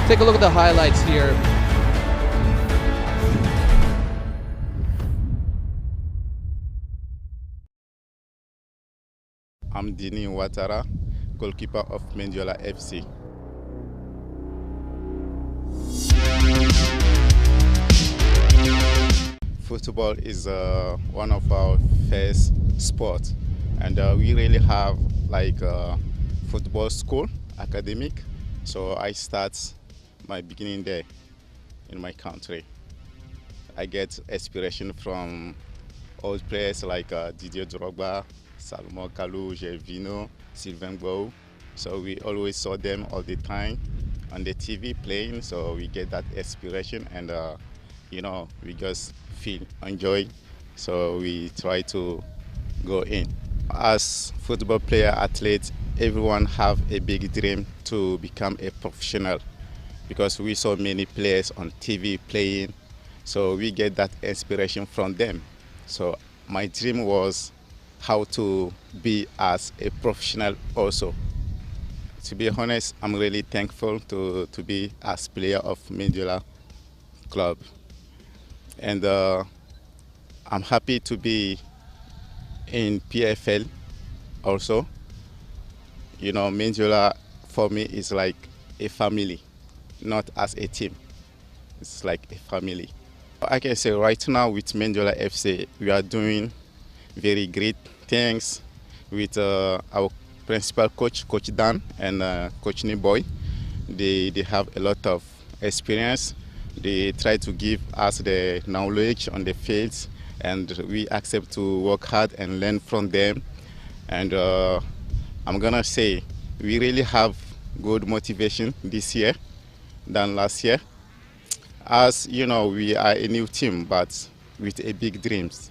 Take a look at the highlights here. I'm Dini Ouattara, goalkeeper of Mendiola FC. Football is one of our first sports, and we really have like football school, academic. So I start my beginning there in my country. I get inspiration from old players like Didier Drogba, Salomon Kalou, Gervinho, Sylvain Gbou. So we always saw them all the time on the TV playing. So we get that inspiration, and we just feel enjoy. So we try to go in. As football player, athletes, everyone have a big dream to become a professional, because we saw many players on TV playing, so we get that inspiration from them. So my dream was how to be as a professional also. To be honest, I'm really thankful to be as player of Mendiola Club, and I'm happy to be in PFL also. You know, Mendiola for me is like a family, not as a team. It's like a family. I can say right now with Mendiola FC, we are doing very great things with our principal coach, Coach Dan, and Coach Niboy. They have a lot of experience. They try to give us the knowledge on the fields, and we accept to work hard and learn from them. And I'm gonna say we really have good motivation this year than last year. As you know, we are a new team, but with a big dreams.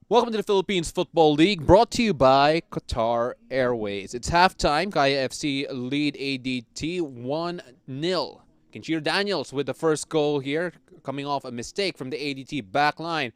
Welcome to the Philippines Football League, brought to you by Qatar Airways. It's halftime. Kaya FC lead ADT 1-0. Kinchir Daniels with the first goal here, coming off a mistake from the ADT back line.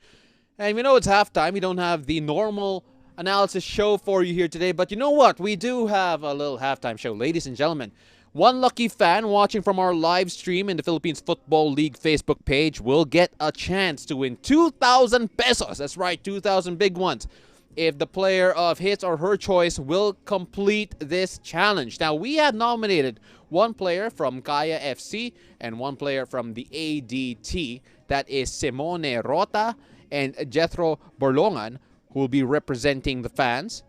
And we know it's halftime. We don't have the normal analysis show for you here today, but you know what? We do have a little halftime show, ladies and gentlemen. One lucky fan watching from our live stream in the Philippines Football League Facebook page will get a chance to win 2,000 pesos. That's right, 2,000 big ones. If the player of his or her choice will complete this challenge. Now, we have nominated one player from Kaya FC and one player from the ADT. That is Simone Rota and Jethro Borlongan, who will be representing the fans.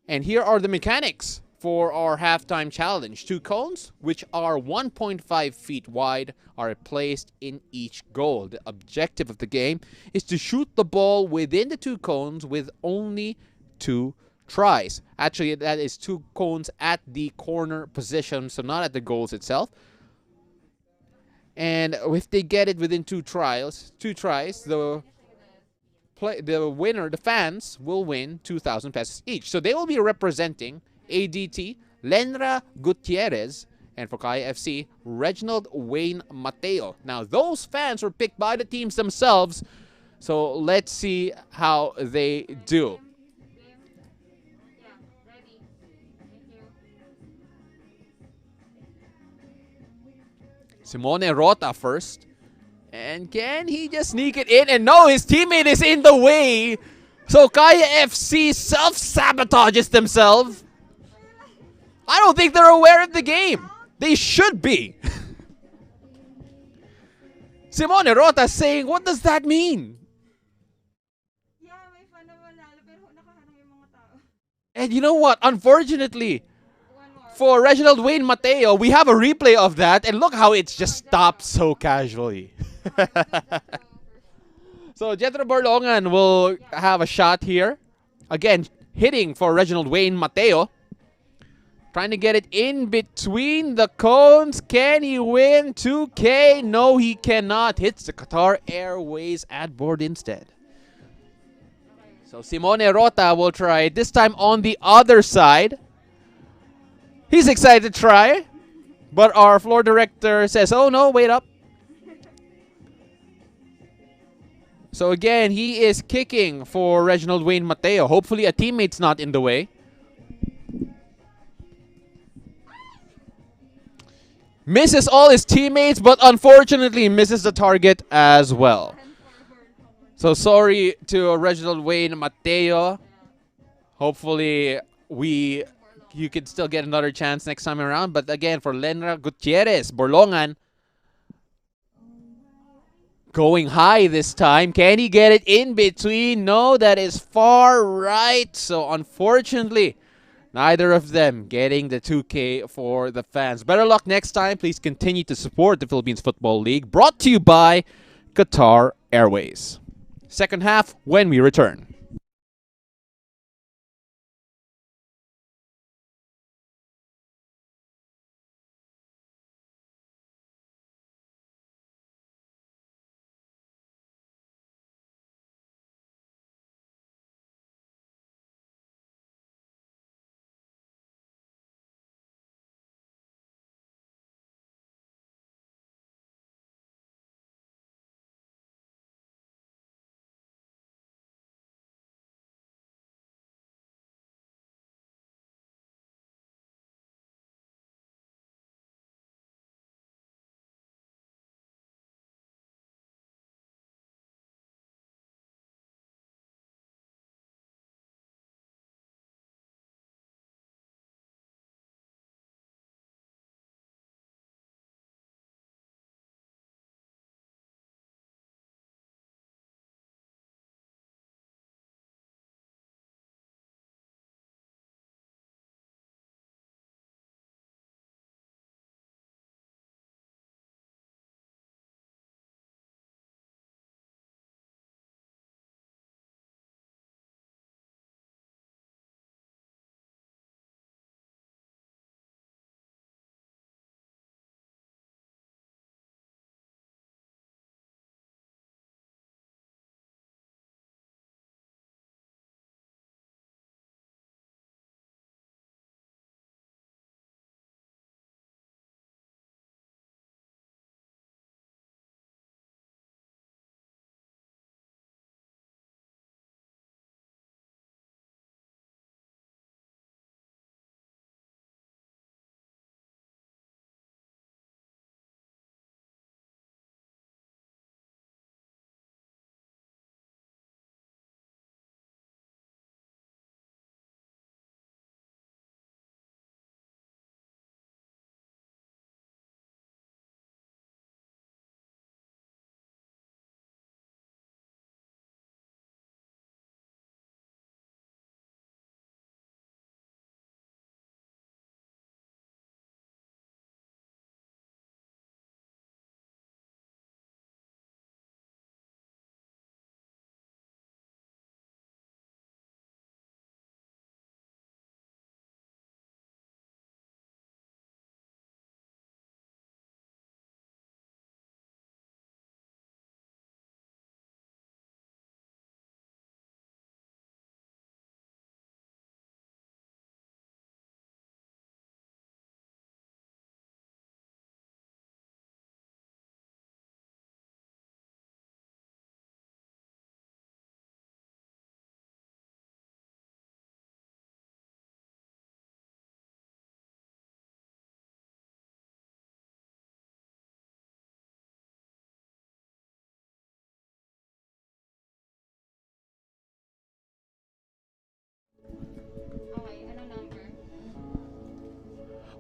And here are the mechanics for our halftime challenge. 2 cones, which are 1.5 feet wide, are placed in each goal. The objective of the game is to shoot the ball within the 2 cones with only 2 tries. Actually, that is 2 cones at the corner position, so not at the goals itself. And if they get it within 2 tries, the winner, the fans, will win 2,000 pesos each. So they will be representing ADT, Lenra Gutierrez, and for Kaya FC, Reginald Wayne Mateo. Now, those fans were picked by the teams themselves, so let's see how they do. Simone Rota first. And can he just sneak it in? And no, his teammate is in the way. So Kaya FC self-sabotages themselves. I don't think they're aware of the game. They should be. Simone Rota saying, what does that mean? And you know what? Unfortunately, for Reginald Wayne Mateo, we have a replay of that. And look how it's just stopped so casually. So Jethro Borlongan will have a shot here. Again, hitting for Reginald Wayne Mateo. Trying to get it in between the cones. Can he win 2K? No, he cannot. Hits the Qatar Airways ad board instead. So Simone Rota will try it. This time on the other side. He's excited to try. But our floor director says, oh no, wait up. So again, he is kicking for Reginald Wayne Mateo. Hopefully a teammate's not in the way. Misses all his teammates, but unfortunately misses the target as well. So sorry to Reginald Wayne Mateo. Hopefully you can still get another chance next time around. But again, for Lenra Gutierrez, Borlongan, going high this time. Can he get it in between? No, that is far right. So unfortunately, neither of them getting the 2K for the fans. Better luck next time. Please continue to support the Philippines Football League. Brought to you by Qatar Airways. Second half when we return.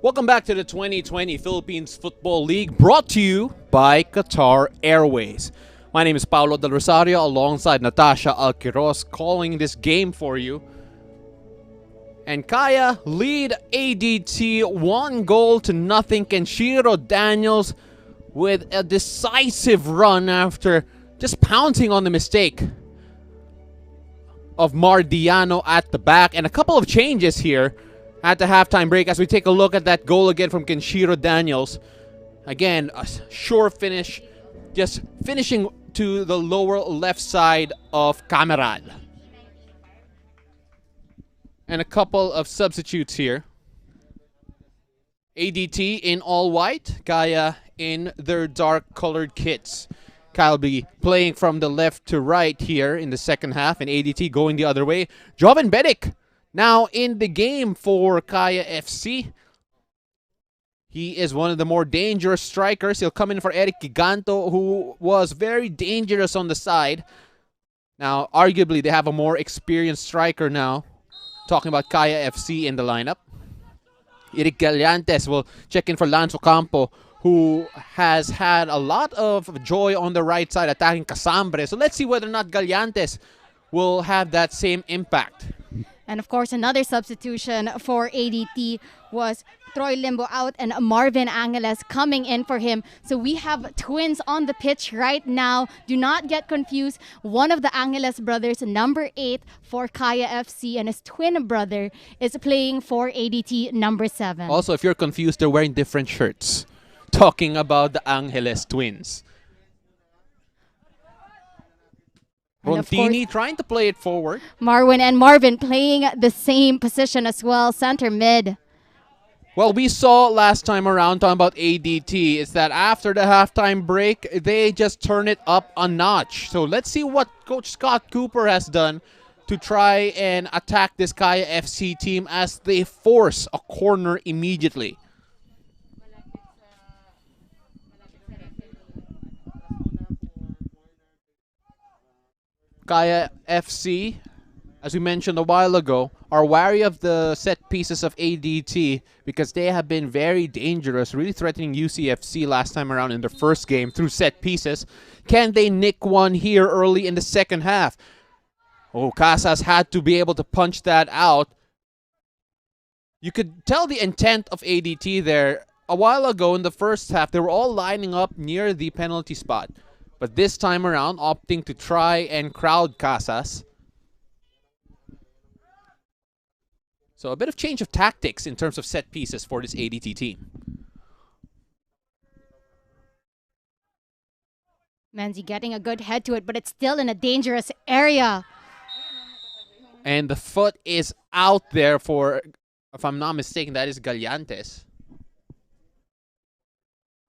Welcome back to the 2020 Philippines Football League, brought to you by Qatar Airways. My name is Paulo Del Rosario alongside Natasha Alquiros calling this game for you. And Kaya lead ADT 1-0-0. Kenshiro Daniels with a decisive run after just pouncing on the mistake of Mardiano at the back. And a couple of changes here at the halftime break as we take a look at that goal again from Kenshiro Daniels. Again, a sure finish, just finishing to the lower left side of Cameral. And a couple of substitutes here. ADT in all white, Kaya in their dark colored kits. Kyle will be playing from the left to right here in the second half, and ADT going the other way. Joven Bedic now in the game for Kaya FC. He is one of the more dangerous strikers. He'll come in for Eric Giganto, who was very dangerous on the side. Now, arguably, they have a more experienced striker now. Talking about Kaya FC in the lineup. Eric Gallantes will check in for Lance Ocampo, who has had a lot of joy on the right side attacking Casambre. So let's see whether or not Gallantes will have that same impact. And of course, another substitution for ADT was Troy Limbo out and Marvin Angeles coming in for him. So we have twins on the pitch right now. Do not get confused. One of the Angeles brothers, number 8 for Kaya FC, and his twin brother is playing for ADT, number 7. Also, if you're confused, they're wearing different shirts. Talking about the Angeles twins. Rontini trying to play it forward. Marwin and Marvin playing the same position as well, center mid. Well, we saw last time around talking about ADT is that after the halftime break, they just turn it up a notch. So let's see what Coach Scott Cooper has done to try and attack this Kaya FC team as they force a corner immediately. Kaya FC, as we mentioned a while ago, are wary of the set pieces of ADT because they have been very dangerous, really threatening UCFC last time around in their first game through set pieces. Can they nick one here early in the second half? Oh, Casas had to be able to punch that out. You could tell the intent of ADT there. A while ago in the first half, they were all lining up near the penalty spot. But this time around, opting to try and crowd Casas. So a bit of change of tactics in terms of set pieces for this ADT team. Manzi getting a good head to it, but it's still in a dangerous area. And the foot is out there for, if I'm not mistaken, that is Gallantes.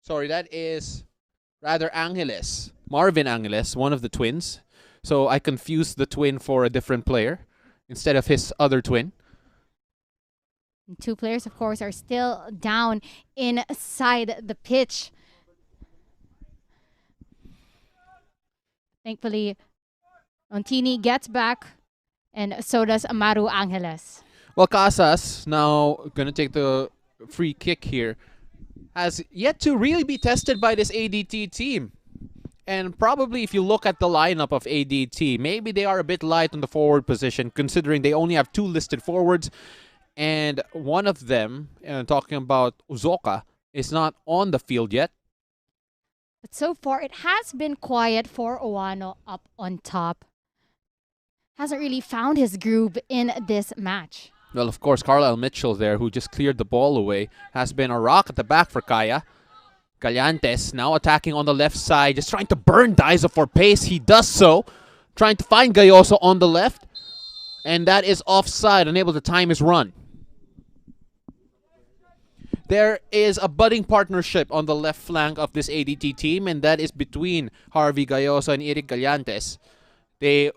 Sorry, that is rather Angeles. Marvin Angeles, one of the twins. So I confused the twin for a different player instead of his other twin. Two players, of course, are still down inside the pitch. Thankfully, Ontini gets back, and so does Amaru Angeles. Well, Casas, now going to take the free kick here, has yet to really be tested by this ADT team. And probably if you look at the lineup of ADT, maybe they are a bit light on the forward position, considering they only have 2 listed forwards. And one of them, talking about Uzoka, is not on the field yet. But so far, it has been quiet for Owano up on top. Hasn't really found his groove in this match. Well, of course, Carlisle Mitchell there, who just cleared the ball away, has been a rock at the back for Kaya. Gallantes now attacking on the left side, just trying to burn Daiso for pace. He does so, trying to find Gayoso on the left. And that is offside, unable to time his run. There is a budding partnership on the left flank of this ADT team, and that is between Harvey Gayoso and Eric Gallantes. They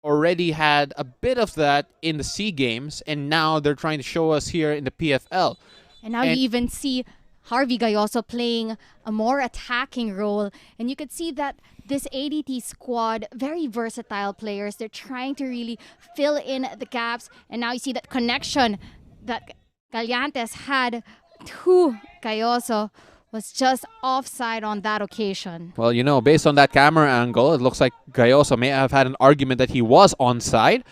already had a bit of that in the SEA Games, and now they're trying to show us here in the PFL. And now you even see Harvey Gayoso playing a more attacking role. And you could see that this ADT squad, very versatile players. They're trying to really fill in the gaps. And now you see that connection that Gallantes had who Cayoso was just offside on that occasion. Well, you know, based on that camera angle, it looks like Gayoso may have had an argument that he was onside.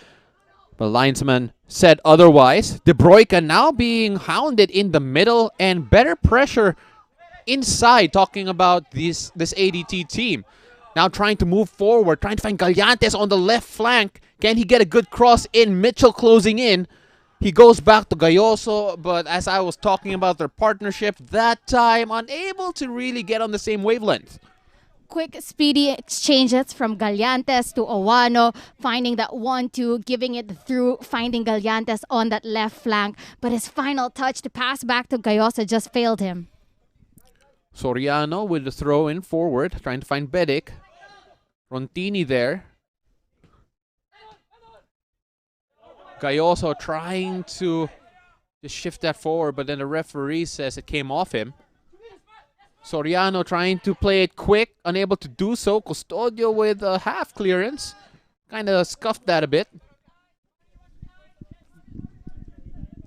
But linesman said otherwise. De Broyka now being hounded in the middle and better pressure inside, talking about this ADT team. Now trying to move forward, trying to find Gallantes on the left flank. Can he get a good cross in? Mitchell closing in. He goes back to Gayoso, but as I was talking about their partnership, that time unable to really get on the same wavelength. Quick, speedy exchanges from Gallantes to Owano, finding that 1-2, giving it through, finding Gallantes on that left flank. But his final touch to pass back to Gayoso just failed him. Soriano with the throw in forward, trying to find Bedic. Rontini there. Gayoso trying to just shift that forward, but then the referee says it came off him. Soriano trying to play it quick, unable to do so. Custodio with a half clearance. Kind of scuffed that a bit.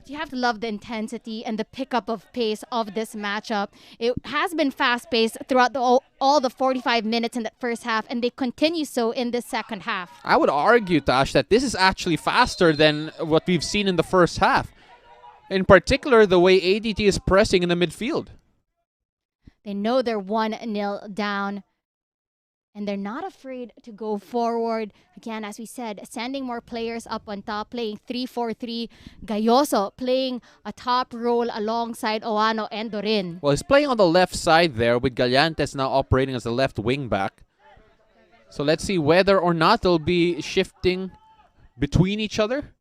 You have to love the intensity and the pickup of pace of this matchup. It has been fast-paced throughout all the 45 minutes in the first half, and they continue so in the second half. I would argue, Tash, that this is actually faster than what we've seen in the first half. In particular, the way ADT is pressing in the midfield. They know they're 1-0 down, and they're not afraid to go forward. Again, as we said, sending more players up on top, playing 3-4-3. Gayoso playing a top role alongside Owano and Dorin. Well, he's playing on the left side there with Gallantes now operating as the left wing back. So let's see whether or not they'll be shifting between each other.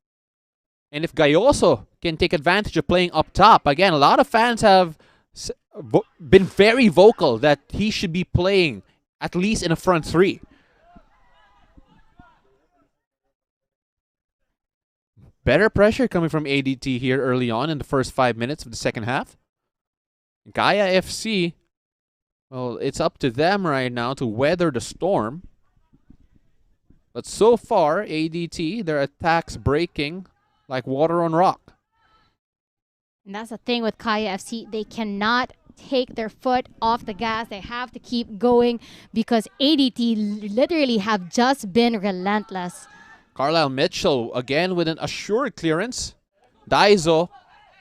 And if Gayoso can take advantage of playing up top. Again, a lot of fans have been very vocal that he should be playing at least in a front three. Better pressure coming from ADT here early on in the first 5 minutes of the second half. Kaya FC, well, it's up to them right now to weather the storm. But so far, ADT, their attacks breaking like water on rock. And that's the thing with Kaya FC. They cannot take their foot off the gas. They have to keep going because ADT literally have just been relentless. Carlisle Mitchell again with an assured clearance. Daizo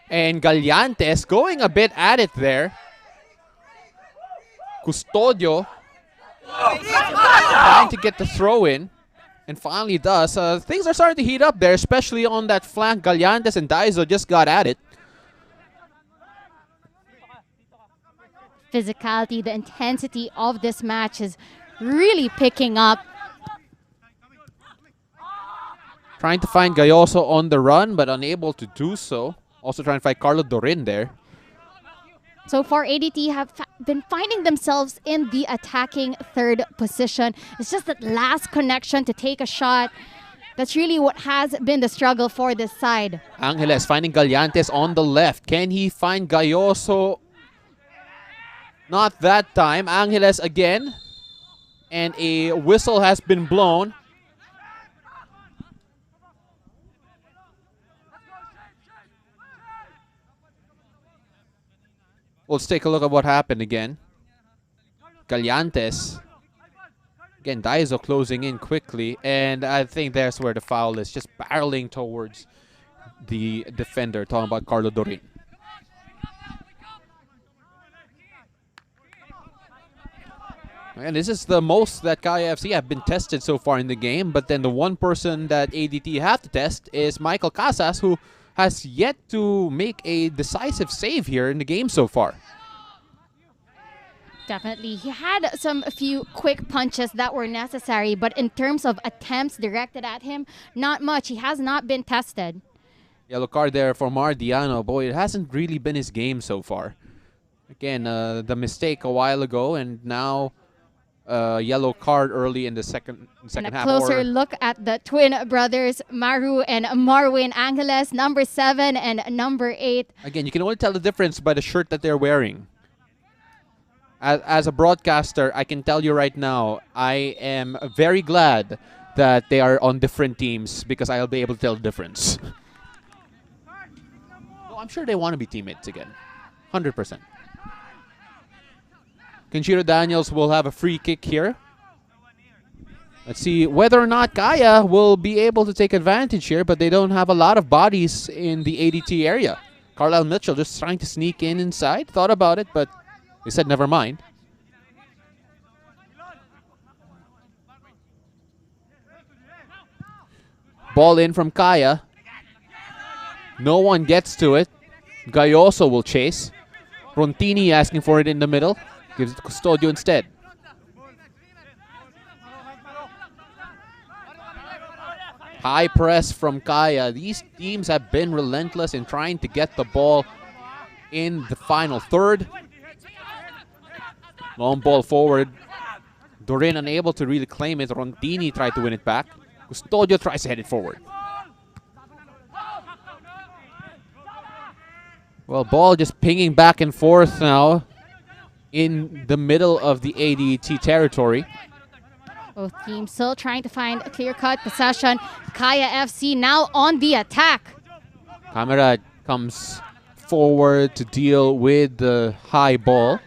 and Gallantes going a bit at it there. Custodio trying to get the throw in. And finally does. Things are starting to heat up there, especially on that flank. Gallantes and Daizo just got at it. Physicality, the intensity of this match is really picking up. Trying to find Gayoso on the run, but unable to do so. Also trying to find Carlo Dorin there. So far, ADT have been finding themselves in the attacking third position. It's just that last connection to take a shot. That's really what has been the struggle for this side. Angeles finding Gallantes on the left. Can he find Gayoso? Not that time. Angeles again. And a whistle has been blown. Let's take a look at what happened again. Gallantes. Again, Daizo closing in quickly. And I think that's where the foul is. Just barreling towards the defender. Talking about Carlo Dorin. And this is the most that Kaya FC have been tested so far in the game. But then the one person that ADT have to test is Michael Casas, who has yet to make a decisive save here in the game so far. Definitely. He had a few quick punches that were necessary, but in terms of attempts directed at him, not much. He has not been tested. Yellow card there for Mardiano. Boy, it hasn't really been his game so far. Again, the mistake a while ago, and now yellow card early in the second and a half. Closer look at the twin brothers, Maru and Marwin Angeles, number 7 and number 8. Again, you can only tell the difference by the shirt that they're wearing. As a broadcaster, I can tell you right now, I am very glad that they are on different teams because I'll be able to tell the difference. No, I'm sure they want to be teammates again. 100%. Kenshiro Daniels will have a free kick here. Let's see whether or not Kaya will be able to take advantage here, but they don't have a lot of bodies in the ADT area. Carlisle Mitchell just trying to sneak in inside. Thought about it, but they said never mind. Ball in from Kaya. No one gets to it. Gayoso will chase. Rontini asking for it in the middle. Gives it to Custodio instead. High press from Kaya. These teams have been relentless in trying to get the ball in the final third. Long ball forward. Dorin unable to really claim it. Rontini tried to win it back. Custodio tries to head it forward. Well, ball just pinging back and forth now in the middle of the ADT territory. Both teams still trying to find a clear-cut possession. Kaya FC now on the attack. Camera comes forward to deal with the high ball.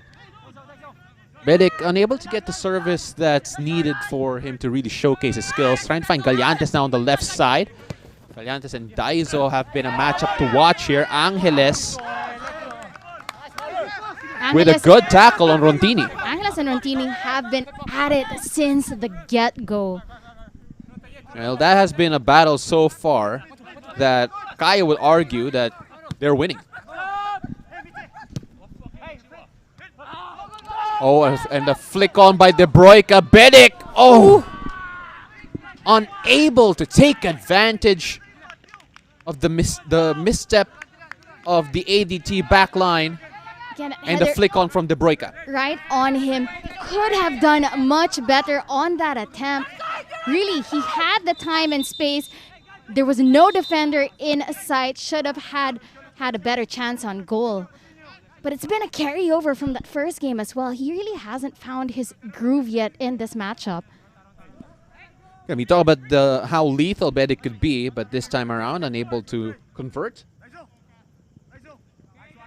Bedic unable to get the service that's needed for him to really showcase his skills. Trying to find Gallantes now on the left side. Gallantes and Daizo have been a matchup to watch here. Angeles with a good tackle on Rontini. Angeles and Rontini have been at it since the get-go. Well, that has been a battle so far that Kaya would argue that they're winning. Oh, and the flick on by De Broica. Bedic! Oh! Unable to take advantage of the misstep of the ADT back line. Again, And the flick on from De Broica. right on him. Could have done much better on that attempt. Really, he had the time and space. There was no defender in sight. Should have had a better chance on goal. But it's been a carryover from that first game as well. He really hasn't found his groove yet in this matchup. Yeah, we talk about how lethal Bedic could be, but this time around unable to convert.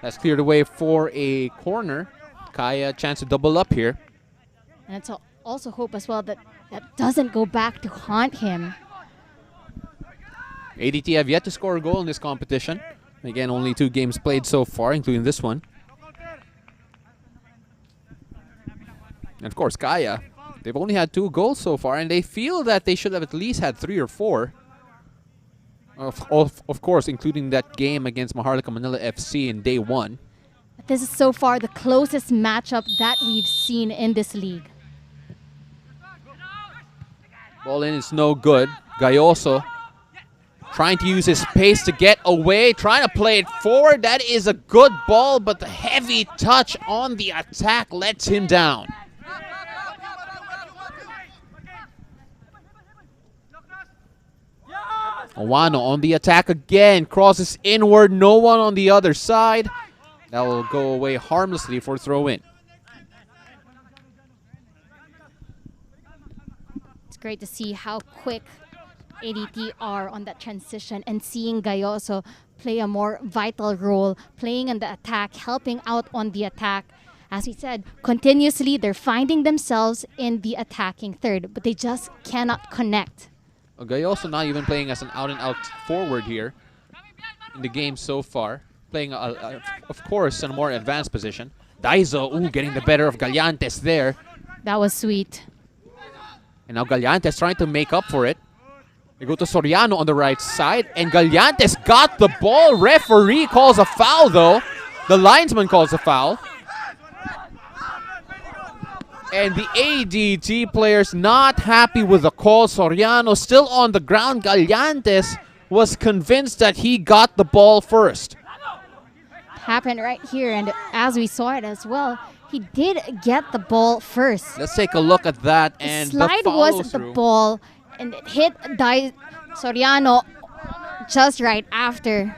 That's cleared away for a corner. Kaya, chance to double up here. And it's also hope as well that that doesn't go back to haunt him. ADT have yet to score a goal in this competition. Again, only 2 games played so far, including this one. And of course, Kaya, they've only had 2 goals so far, and they feel that they should have at least had 3 or 4. Of course, including that game against Maharlika Manila FC in day 1. But this is so far the closest matchup that we've seen in this league. Ball in is no good. Gayoso trying to use his pace to get away, trying to play it forward. That is a good ball, but the heavy touch on the attack lets him down. Owano on the attack again, crosses inward, no one on the other side. That will go away harmlessly for throw-in. It's great to see how quick ADT are on that transition and seeing Gayoso play a more vital role, playing in the attack, helping out on the attack. As we said, continuously they're finding themselves in the attacking third, but they just cannot connect. Gayoso not even playing as an out-and-out forward here in the game so far. Playing, of course, in a more advanced position. Daizo, getting the better of Gallantes there. That was sweet. And now Gallantes trying to make up for it. They go to Soriano on the right side, and Gallantes got the ball. Referee calls a foul, though. The linesman calls a foul. And the ADT players not happy with the call. Soriano still on the ground. Gallantes was convinced that he got the ball first. Happened right here, and as we saw it as well, he did get the ball first. Let's take a look at that. And the slide was the ball, and it hit Soriano just right after.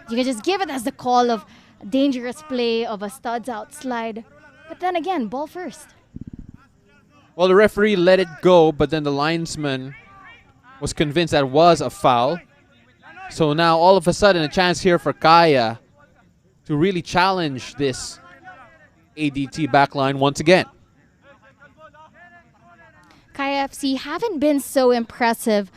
You can just give it as the call of dangerous play of a studs out slide. But then again, ball first. Well, the referee let it go, but then the linesman was convinced that was a foul. So now all of a sudden a chance here for Kaya to really challenge this ADT backline once again. Kaya FC haven't been so impressive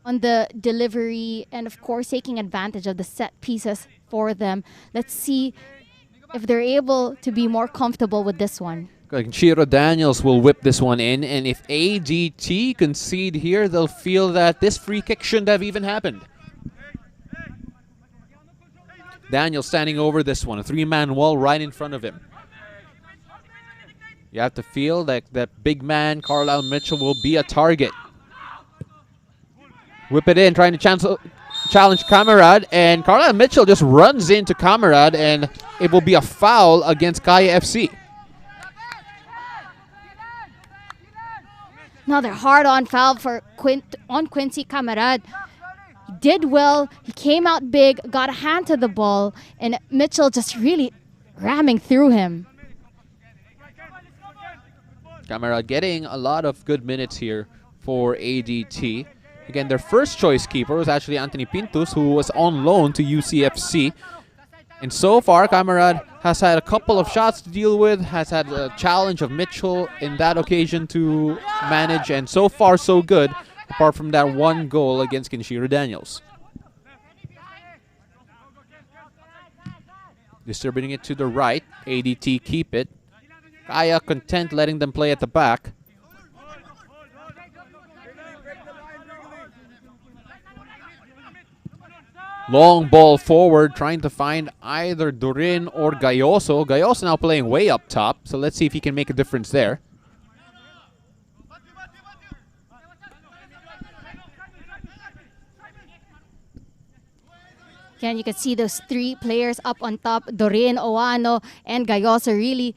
on the delivery and, of course, taking advantage of the set pieces for them. Let's see if they're able to be more comfortable with this one. Chiro Daniels will whip this one in, and if ADT concede here, they'll feel that this free kick shouldn't have even happened. Daniels standing over this one, a three-man wall right in front of him. You have to feel that that big man, Carlisle Mitchell, will be a target. Whip it in, trying to challenge Camarad, and Carlisle Mitchell just runs into Camarad, and it will be a foul against Kaya FC. Another hard-on foul for Quincy Camarad. He did well. He came out big, got a hand to the ball, and Mitchell just really ramming through him. Camarad getting a lot of good minutes here for ADT. Again, their first choice keeper was actually Anthony Pintus, who was on loan to UCFC. And so far, Camarad has had a couple of shots to deal with, has had a challenge of Mitchell in that occasion to manage, and so far so good, apart from that one goal against Kinshiro Daniels. Distributing it to the right, ADT keep it. Kaya content letting them play at the back. Long ball forward, trying to find either Durin or Gayoso. Gayoso now playing way up top, so let's see if he can make a difference there. Again, you can see those three players up on top, Dorin, Oano, and Gayoso really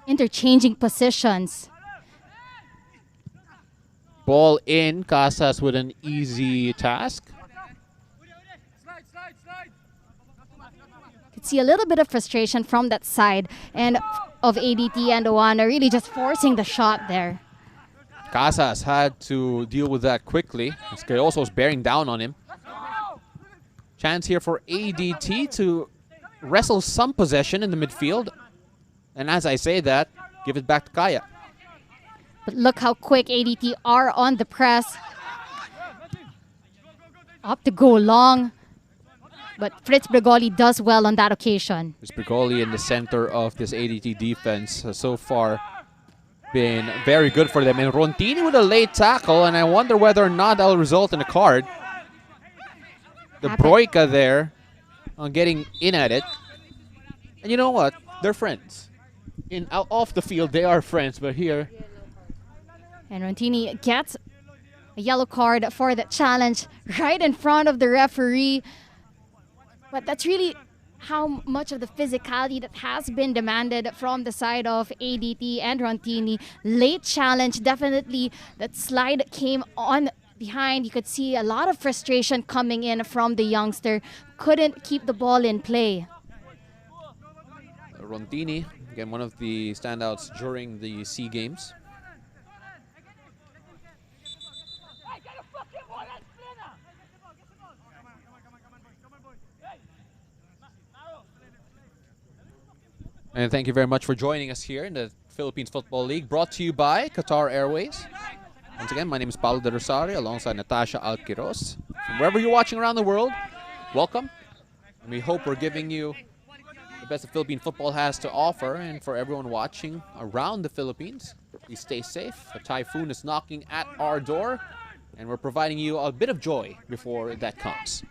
interchanging positions. Ball in, Casas with an easy task. See a little bit of frustration from that side and of ADT and Oana really just forcing the shot there. Casas had to deal with that quickly. Also was bearing down on him. Chance here for ADT to wrestle some possession in the midfield. And as I say that, give it back to Kaya. But look how quick ADT are on the press. Up to go long. But Fritz Brigoli does well on that occasion. Fritz Brigoli in the center of this ADT defense has so far been very good for them. And Rontini with a late tackle, and I wonder whether or not that'll result in a card. The Broika there on getting in at it. And you know what? They're friends. Off the field, they are friends, but here... And Rontini gets a yellow card for that challenge right in front of the referee. But that's really how much of the physicality that has been demanded from the side of ADT and Rontini. Late challenge, definitely that slide came on behind. You could see a lot of frustration coming in from the youngster. Couldn't keep the ball in play. Rontini, again, one of the standouts during the SEA Games. And thank you very much for joining us here in the Philippines Football League, brought to you by Qatar Airways. Once again, my name is Paulo De Rosario alongside Natasha Alquiros. From wherever you're watching around the world, welcome. And we hope we're giving you the best that Philippine football has to offer. And for everyone watching around the Philippines, please stay safe. A typhoon is knocking at our door, and we're providing you a bit of joy before that comes.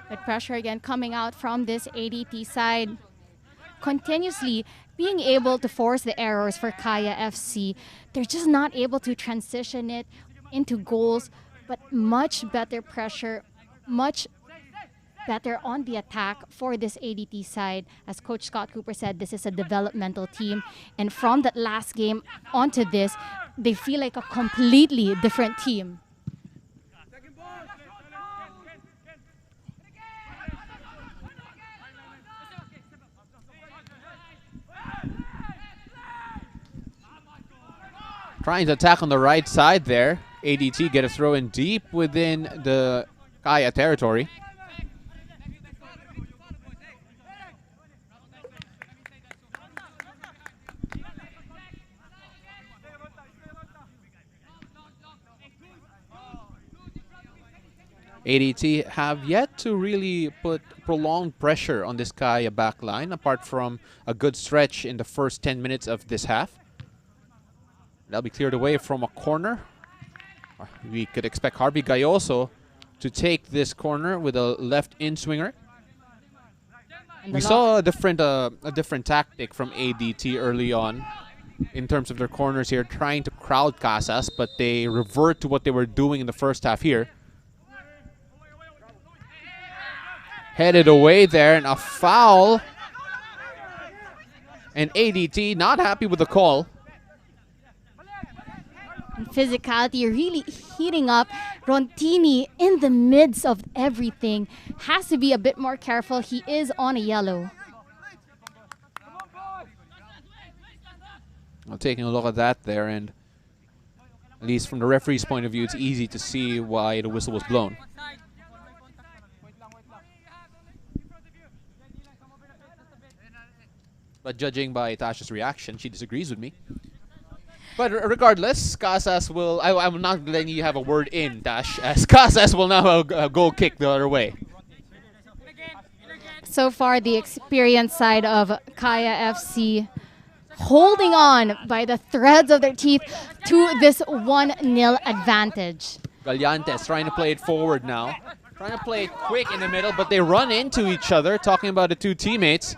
Good pressure again coming out from this ADT side. Continuously being able to force the errors for Kaya FC. They're just not able to transition it into goals, but much better pressure, much better on the attack for this ADT side. As Coach Scott Cooper said, this is a developmental team. And from that last game onto this, they feel like a completely different team. Trying to attack on the right side there. ADT get a throw in deep within the Kaya territory. ADT have yet to really put prolonged pressure on this Kaya back line, apart from a good stretch in the first 10 minutes of this half. That'll be cleared away from a corner. We could expect Harvey Gayoso to take this corner with a left in-swinger. We saw a different tactic from ADT early on in terms of their corners here, trying to crowd Casas, but they revert to what they were doing in the first half here. Headed away there, and a foul. And ADT not happy with the call. Physicality really heating up. Rontini in the midst of everything has to be a bit more careful. He is on a yellow. Well, taking a look at that there, and at least from the referee's point of view, it's easy to see why the whistle was blown. But judging by Tasha's reaction, she disagrees with me. But regardless, Casas will... I'm not letting you have a word in, Tash, as Casas will now go kick the other way. So far, the experienced side of Kaya FC holding on by the threads of their teeth to this 1-0 advantage. Gallantes trying to play it forward now. Trying to play it quick in the middle, but they run into each other, talking about the two teammates.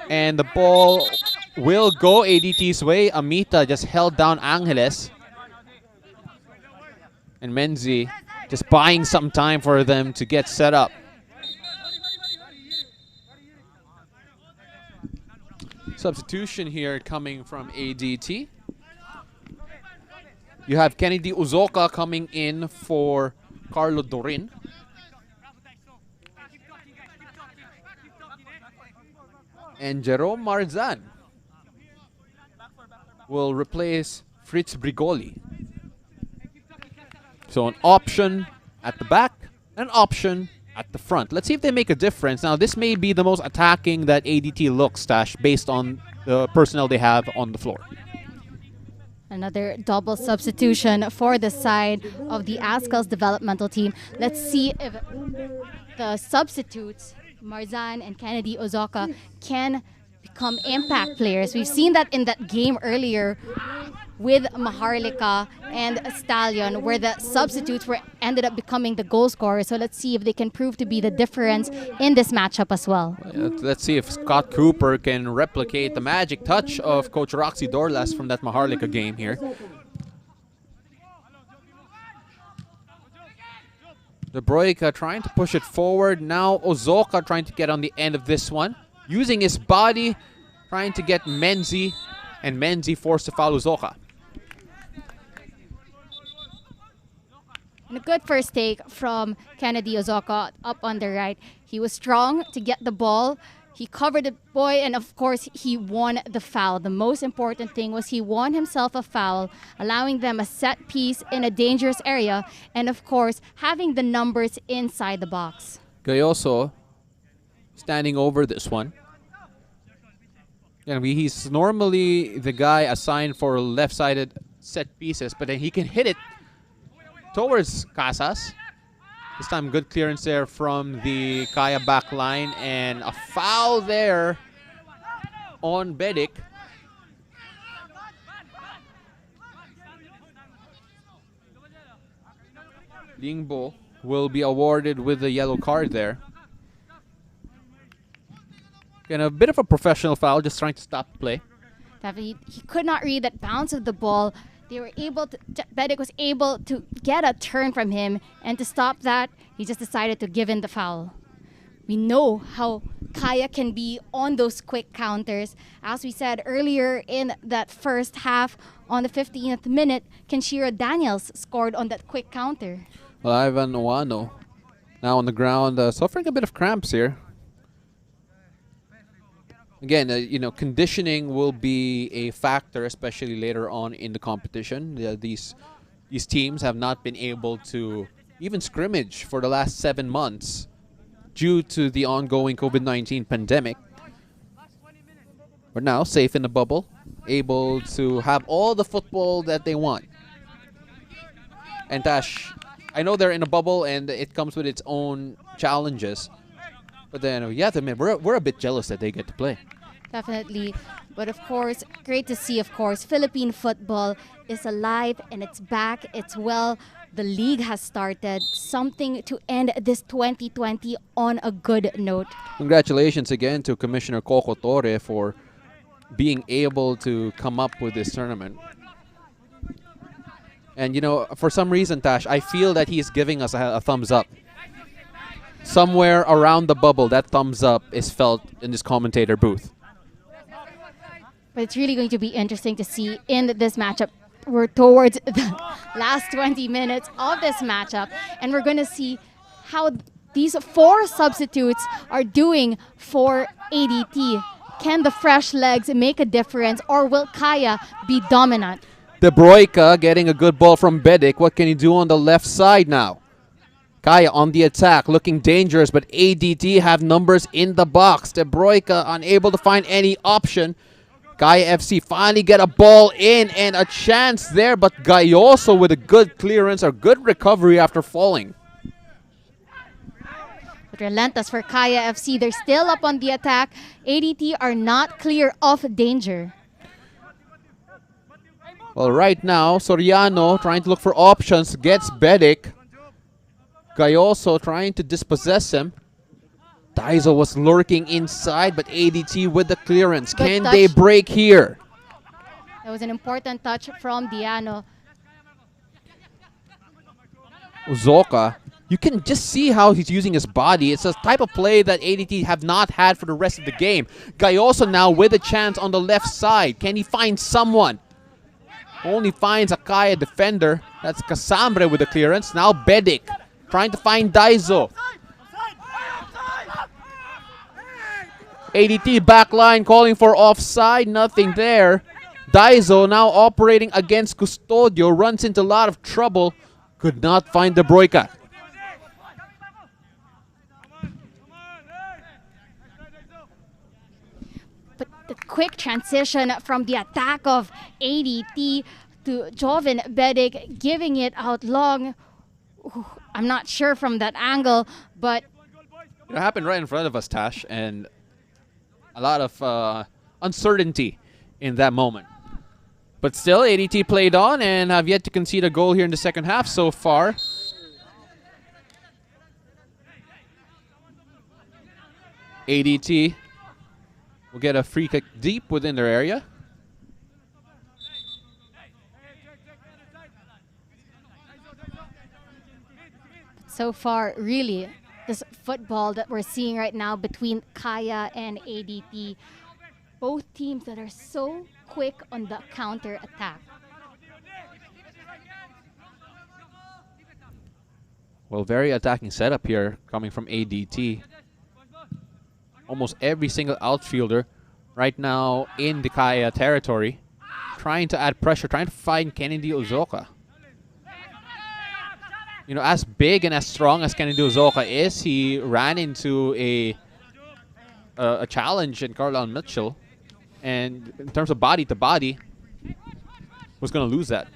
And the ball will go ADT's way. Amita just held down Angeles. And Menzi just buying some time for them to get set up. Substitution here coming from ADT. You have Kennedy Uzoka coming in for Carlo Dorin. And Jerome Marzan will replace Fritz Brigoli. So an option at the back, an option at the front. Let's see if they make a difference. Now, this may be the most attacking that ADT looks, Tash, based on the personnel they have on the floor. Another double substitution for the side of the Azkals Developmental Team. Let's see if the substitutes, Marzan and Kennedy Uzoka, can become impact players. We've seen that in that game earlier with Maharlika and Stallion, where the substitutes ended up becoming the goal scorers. So let's see if they can prove to be the difference in this matchup as well. Let's see if Scott Cooper can replicate the magic touch of Coach Roxy Dorlas from that Maharlika game here. De Broica trying to push it forward. Now Uzoka trying to get on the end of this one. Using his body, trying to get Menzi. And Menzi forced to foul Uzoka. And a good first take from Kennedy Uzoka up on the right. He was strong to get the ball. He covered the boy, and of course, he won the foul. The most important thing was he won himself a foul, allowing them a set piece in a dangerous area, and of course, having the numbers inside the box. Gayoso standing over this one. And he's normally the guy assigned for left-sided set pieces, but then he can hit it towards Casas. This time, good clearance there from the Kaya back line, and a foul there on Bedic. Lingbo will be awarded with the yellow card there. And a bit of a professional foul, just trying to stop the play. He could not read that bounce of the ball. They were able to, Bedic was able to get a turn from him, and to stop that, he just decided to give in the foul. We know how Kaya can be on those quick counters. As we said earlier in that first half, on the 15th minute, Kenshiro Daniels scored on that quick counter. Well, Ivan Owano now on the ground, suffering a bit of cramps here. Again, conditioning will be a factor, especially later on in the competition. These teams have not been able to even scrimmage for the last 7 months due to the ongoing COVID-19 pandemic. But now, safe in the bubble, able to have all the football that they want. And Tash, I know they're in a bubble and it comes with its own challenges. But then, yeah, we're a bit jealous that they get to play. Definitely. But of course, great to see, of course, Philippine football is alive and it's back. It's well. The league has started. Something to end this 2020 on a good note. Congratulations again to Commissioner Coco Torre for being able to come up with this tournament. And, you know, for some reason, Tash, I feel that he's giving us a thumbs up. Somewhere around the bubble, that thumbs up is felt in this commentator booth. But it's really going to be interesting to see in this matchup. We're towards the last 20 minutes of this matchup, and we're going to see how these 4 substitutes are doing for ADT. Can the fresh legs make a difference, or will Kaya be dominant? De Broica getting a good ball from Bedic. What can he do on the left side now? Kaya on the attack, looking dangerous, but ADT have numbers in the box. De Broica unable to find any option. Kaya FC finally get a ball in and a chance there, but Gayoso with a good clearance or good recovery after falling. But relentless for Kaya FC. They're still up on the attack. ADT are not clear of danger. Well, right now, Soriano trying to look for options, gets Bedic. Gayoso trying to dispossess him. Daiso was lurking inside, but ADT with the clearance. Can they break here? That was an important touch from Diano. Uzoka, you can just see how he's using his body. It's a type of play that ADT have not had for the rest of the game. Gayoso now with a chance on the left side. Can he find someone? Only finds a Kaya defender. That's Casambre with the clearance. Now Bedic trying to find Daiso. ADT backline calling for offside. Nothing there. Daiso now operating against Custodio. Runs into a lot of trouble. Could not find De Broica. But the quick transition from the attack of ADT to Joven Bedic, giving it out long. Ooh, I'm not sure from that angle, but it happened right in front of us, Tash, and a lot of uncertainty in that moment. But still, ADT played on and have yet to concede a goal here in the second half so far. ADT will get a free kick deep within their area. so far, really, this football that we're seeing right now between Kaya and ADT, both teams that are so quick on the counter attack. Well, very attacking setup here coming from ADT. Almost every single outfielder right now in the Kaya territory, trying to add pressure, trying to find Kennedy Uzoka. You know, as big and as strong as Kennedy Uzoka is, he ran into a challenge in Carlisle Mitchell, and in terms of body to body, was going to lose that.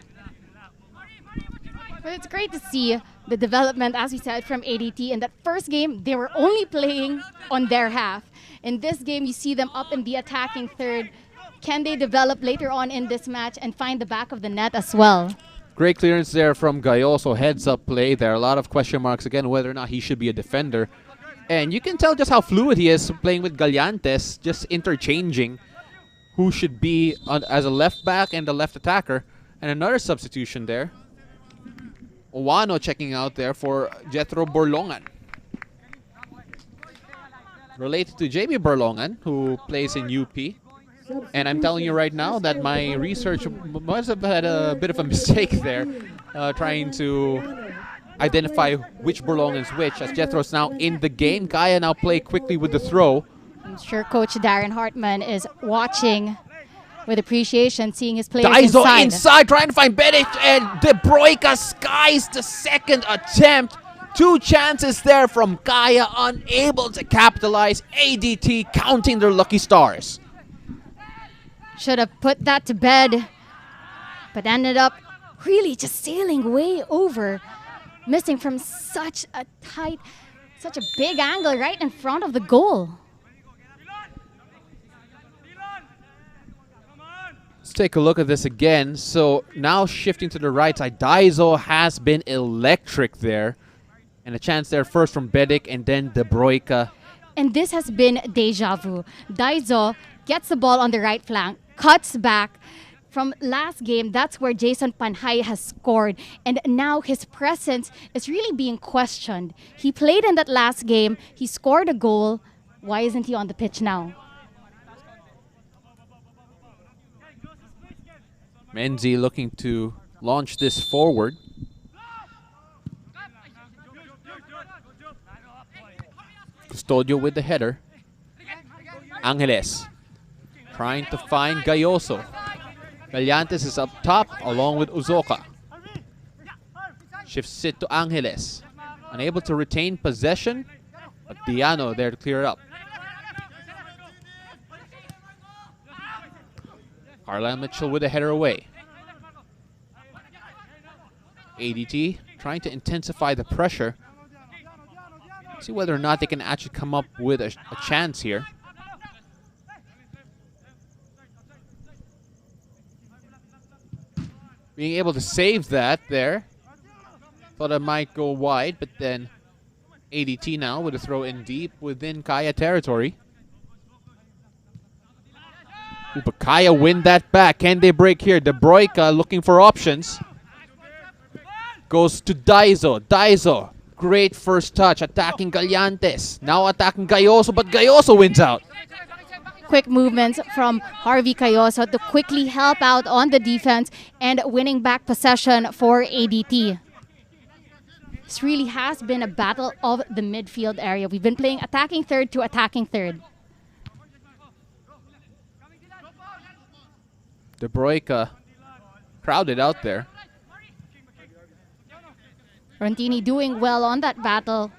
But it's great to see the development, as we said, from ADT. In that first game, they were only playing on their half. In this game, you see them up in the attacking third. Can they develop later on in this match and find the back of the net as well? Great clearance there from Gayoso. Heads-up play there. A lot of question marks, again, whether or not he should be a defender. And you can tell just how fluid he is playing with Gallantes, just interchanging who should be as a left back and the left attacker. And another substitution there. Owano checking out there for Jethro Borlongan. Related to JB Borlongan, who plays in UP. And I'm telling you right now that my research must have had a bit of a mistake there, trying to identify which Borlongan's which, as Jethro's now in the game. Kaya now play quickly with the throw. I'm sure Coach Darren Hartman is watching with appreciation, seeing his players Daiso inside, trying to find Bedic, and De Broica skies the second attempt. Two chances there from Kaya, unable to capitalize. ADT counting their lucky stars. Should have put that to bed, but ended up really just sailing way over missing from such a big angle right in front of the goal. Let's take a look at this again. So now shifting to the right side, Daiso has been electric there. And a chance there first from Bedic and then De Broika. And this has been deja vu. Daiso gets the ball on the right flank, cuts back. From last game, that's where Jason Panhay has scored. And now his presence is really being questioned. He played in that last game. He scored a goal. Why isn't he on the pitch now? Menzi looking to launch this forward. Custodio with the header. Angeles trying to find Gayoso. Gallantes is up top along with Uzoka. Shifts it to Angeles. Unable to retain possession, but Diano there to clear it up. Carlisle Mitchell with a header away. ADT trying to intensify the pressure. See whether or not they can actually come up with a chance here. Being able to save that there. Thought it might go wide, but then ADT now with a throw in deep within Kaya territory. Ooh, but Kaya win that back. Can they break here? De Broika looking for options. Goes to Daiso. Daiso, great first touch, attacking Gallantes. Now attacking Gayoso, but Gayoso wins out. Quick movements from Harvey Cayoso to quickly help out on the defense and winning back possession for ADT. This really has been a battle of the midfield area. We've been playing attacking third to attacking third. De Broika crowded out there. Rontini doing well on that battle.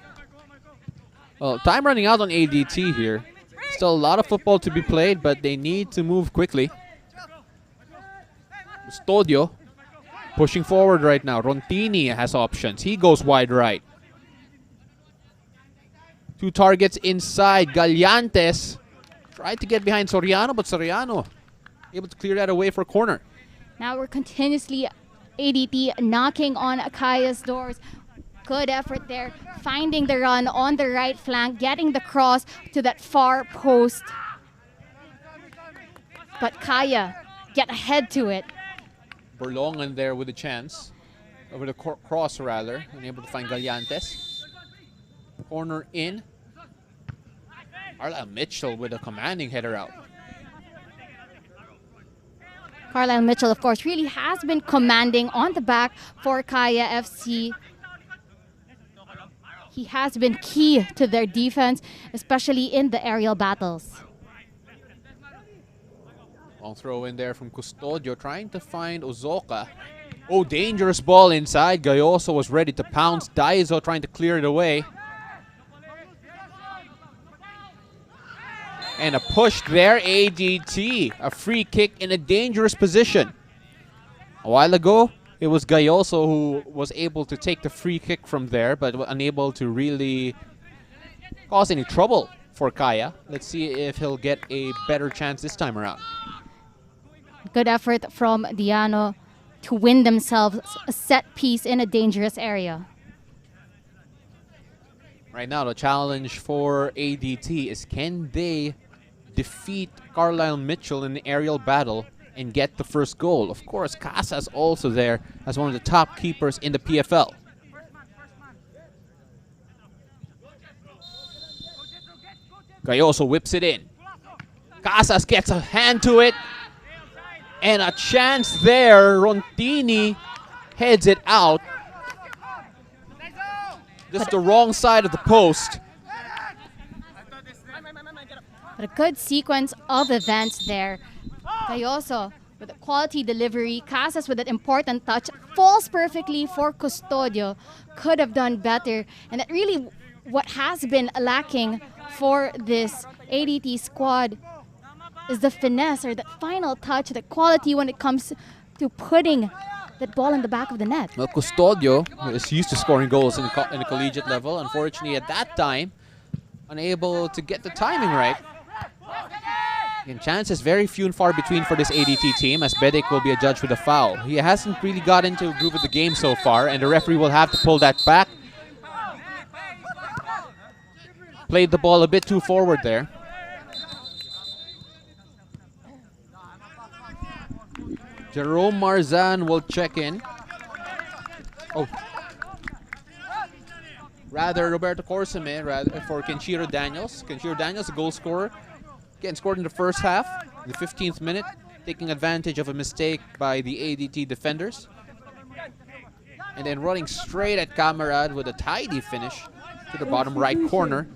Well, time running out on ADT here. Still a lot of football to be played, but they need to move quickly. Custodio pushing forward right now. Rontini has options. He goes wide right. Two targets inside. Gallantes tried to get behind Soriano, but Soriano able to clear that away for a corner. Now we're continuously ADT knocking on Kaya's doors. Good effort there, finding the run on the right flank, getting the cross to that far post. But Kaya get ahead to it. Berlongan there with a chance. Over the cross rather, unable to find Gallantes. Corner in. Carlisle Mitchell with a commanding header out. Carlisle Mitchell, of course, really has been commanding on the back for Kaya FC. He has been key to their defense, especially in the aerial battles. Long throw in there from Custodio, trying to find Uzoka. Oh, dangerous ball inside. Gayoso was ready to pounce. Daiso trying to clear it away. And a push there, ADT. A free kick in a dangerous position. A while ago, it was Gayoso who was able to take the free kick from there, but unable to really cause any trouble for Kaya. Let's see if he'll get a better chance this time around. Good effort from Diano to win themselves a set piece in a dangerous area. Right now, the challenge for ADT is can they defeat Carlisle Mitchell in the aerial battle and get the first goal. Of course, Casa's also there as one of the top keepers in the PFL. Gayoso whips it in. Casas gets a hand to it. And a chance there. Rontini heads it out. Just the wrong side of the post. But a good sequence of events there. Gayoso with a quality delivery. Casas with an important touch. Falls perfectly for Custodio. Could have done better. And that really what has been lacking for this ADT squad is the finesse or the final touch, the quality when it comes to putting that ball in the back of the net. Well, Custodio is used to scoring goals in the collegiate level. Unfortunately, at that time, unable to get the timing right. And chances very few and far between for this ADT team, as Bedic will be adjudged with a foul. He hasn't really got into a groove of the game so far, and the referee will have to pull that back. Played the ball a bit too forward there. Jerome Marzan will check in. Oh. Rather, Roberto Corsame for Kenshiro Daniels. Kenshiro Daniels, a goal scorer. Again, scored in the first half, in the 15th minute, taking advantage of a mistake by the ADT defenders. And then running straight at Camarad with a tidy finish to the bottom right corner.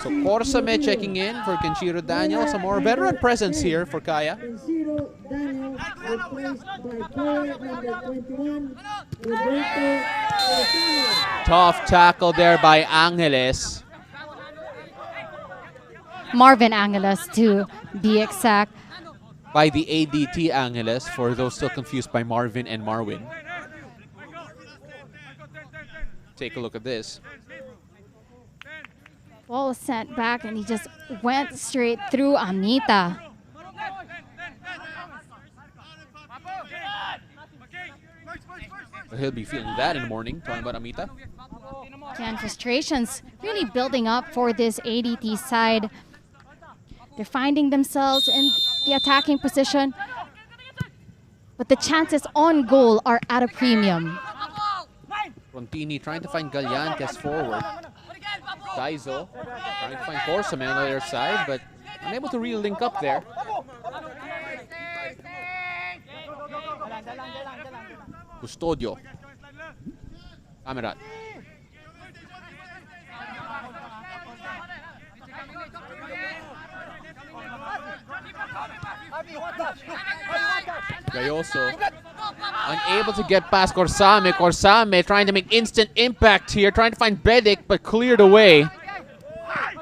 So Corsame checking in for Kenshiro Daniels. A more veteran presence here for Kaya. Kenshiro Daniels replaced by player number 21, Roberto Corsame. Tough tackle there by Angeles. Marvin Angeles to be exact. By the ADT Angeles, for those still confused by Marvin and Marwin. Take a look at this. Ball was sent back and he just went straight through Amita. He'll be feeling that in the morning, talking about Amita. Again, frustrations really building up for this ADT side. They're finding themselves in the attacking position, but the chances on goal are at a premium. Rontini trying to find Gallantes forward. Daizo trying to find Corsame on the other side, but unable to really link up there. Custodio. Camerat. Gayoso unable to get past Corsame. Corsame trying to make instant impact here, trying to find Bedic, but cleared away.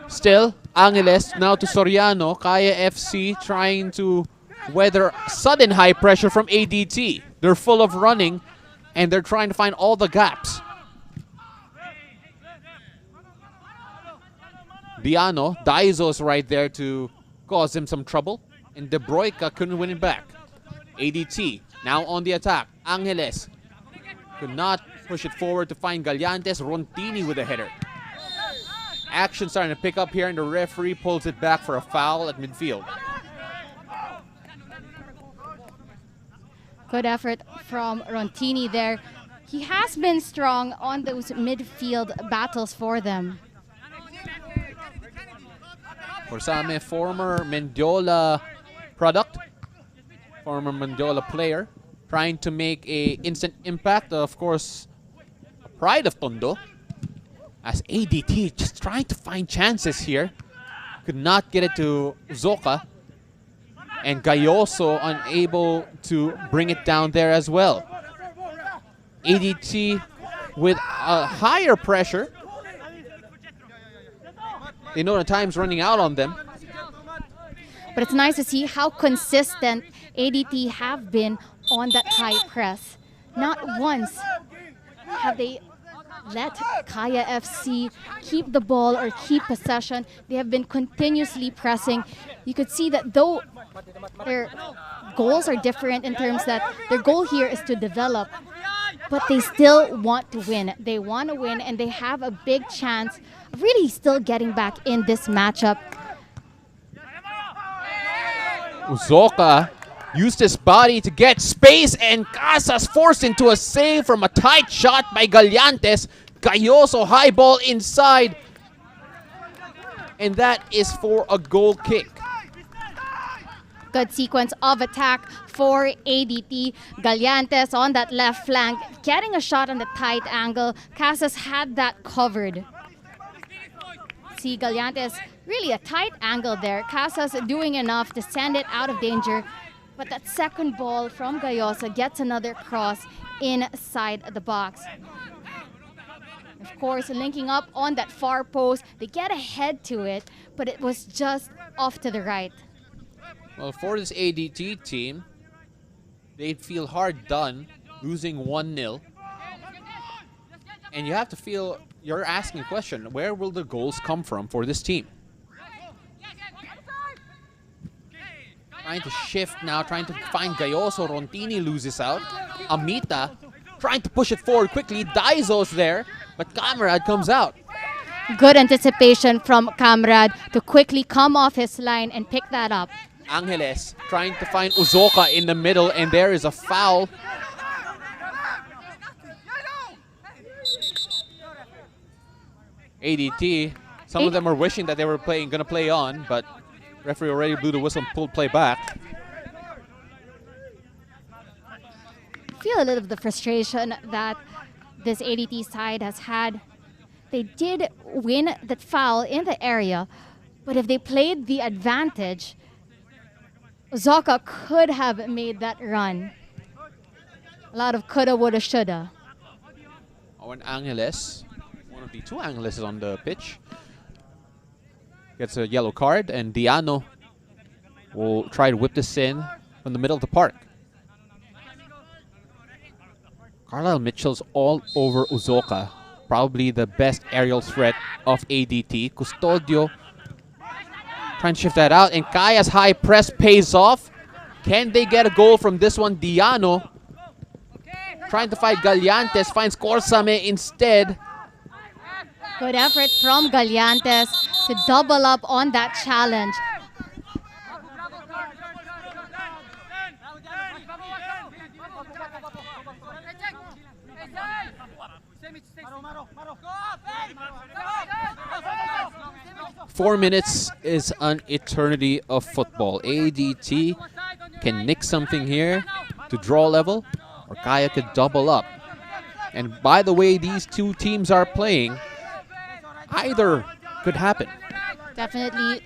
Still, Angeles now to Soriano. Kaya FC trying to weather sudden high pressure from ADT. They're full of running, and they're trying to find all the gaps. Biano, Daizo's right there to cause him some trouble, and De Broica couldn't win it back. ADT now on the attack. Angeles could not push it forward to find Gallantes. Rontini with a header. Action starting to pick up here, and the referee pulls it back for a foul at midfield. Good effort from Rontini there. He has been strong on those midfield battles for them. Corsame, former Mendiola product, former Mendiola player, trying to make a instant impact. Of course, a pride of Tondo. As ADT just trying to find chances here. Could not get it to Zoka. And Gayoso unable to bring it down there as well. ADT with a higher pressure. They know the time's running out on them. But it's nice to see how consistent ADT have been on that high press. Not once have they let Kaya FC keep the ball or keep possession. They have been continuously pressing. You could see that though their goals are different in terms that their goal here is to develop, but they still want to win. They want to win, and they have a big chance of really still getting back in this matchup. Uzoka used his body to get space, and Casas forced into a save from a tight shot by Gallantes. Gayoso high ball inside, and that is for a goal kick. Good sequence of attack for ADT. Gallantes on that left flank, getting a shot on the tight angle. Casas had that covered. See Gallantes, really a tight angle there. Casas doing enough to send it out of danger. But that second ball from Gayoso gets another cross inside the box. Of course, linking up on that far post. They get ahead to it, but it was just off to the right. Well, for this ADT team, they'd feel hard done losing 1-0. And you have to feel, you're asking a question, where will the goals come from for this team? Trying to shift now, trying to find Gayoso. Rontini loses out. Amita trying to push it forward quickly. Daizo's there, but Kamrad comes out. Good anticipation from Kamrad to quickly come off his line and pick that up. Angeles trying to find Uzoka in the middle, and there is a foul. ADT, some of them are wishing that they were gonna play on, but referee already blew the whistle and pulled play back. Feel a little of the frustration that this ADT side has had. They did win that foul in the area, but if they played the advantage, Uzoka could have made that run. A lot of coulda, woulda, shoulda. Owen Angeles, one of the two Angeleses on the pitch, gets a yellow card, and Diano will try to whip this in from the middle of the park. Carlisle Mitchell's all over Uzoka, probably the best aerial threat of ADT. Custodio trying to shift that out, and Kaya's high press pays off. Can they get a goal from this one? Diano trying to fight Gallantes, finds Corsame instead. Good effort from Gallantes to double up on that challenge. Four minutes is an eternity of football. ADT can nick something here to draw level, or Kaya could double up. And by the way these two teams are playing, either could happen. Definitely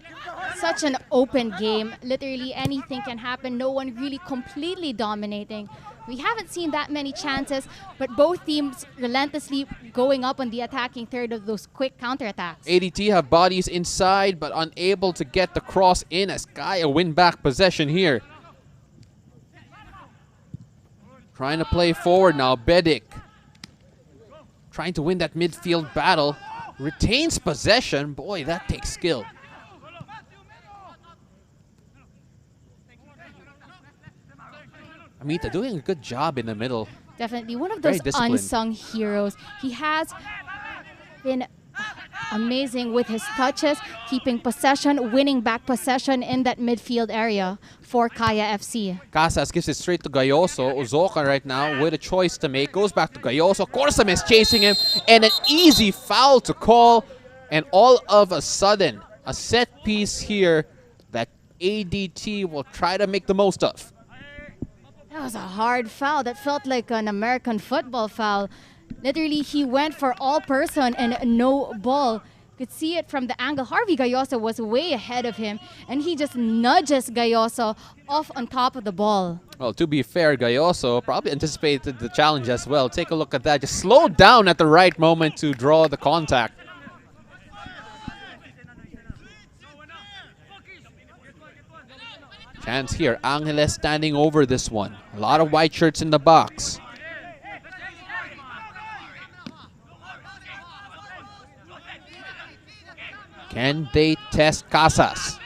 such an open game. Literally anything can happen. No one really completely dominating. We haven't seen that many chances, but both teams relentlessly going up on the attacking third of those quick counterattacks. ADT have bodies inside, but unable to get the cross in as Kaya win back possession here. Trying to play forward now, Bedik. Trying to win that midfield battle. Retains possession. Boy, that takes skill. Amita doing a good job in the middle. Definitely one of those unsung heroes. He has been amazing with his touches, keeping possession, winning back possession in that midfield area for Kaya FC. Casas gives it straight to Gayoso. Uzoka right now with a choice to make. Goes back to Gayoso. Corsame is chasing him. And an easy foul to call. And all of a sudden, a set piece here that ADT will try to make the most of. That was a hard foul. That felt like an American football foul. Literally, he went for all person and no ball. Could see it from the angle. Harvey Gayoso was way ahead of him, and he just nudges Gayoso off on top of the ball. Well, to be fair, Gayoso probably anticipated the challenge as well. Take a look at that. Just slowed down at the right moment to draw the contact. Chance here. Angeles standing over this one. A lot of white shirts in the box. Can they test Casas?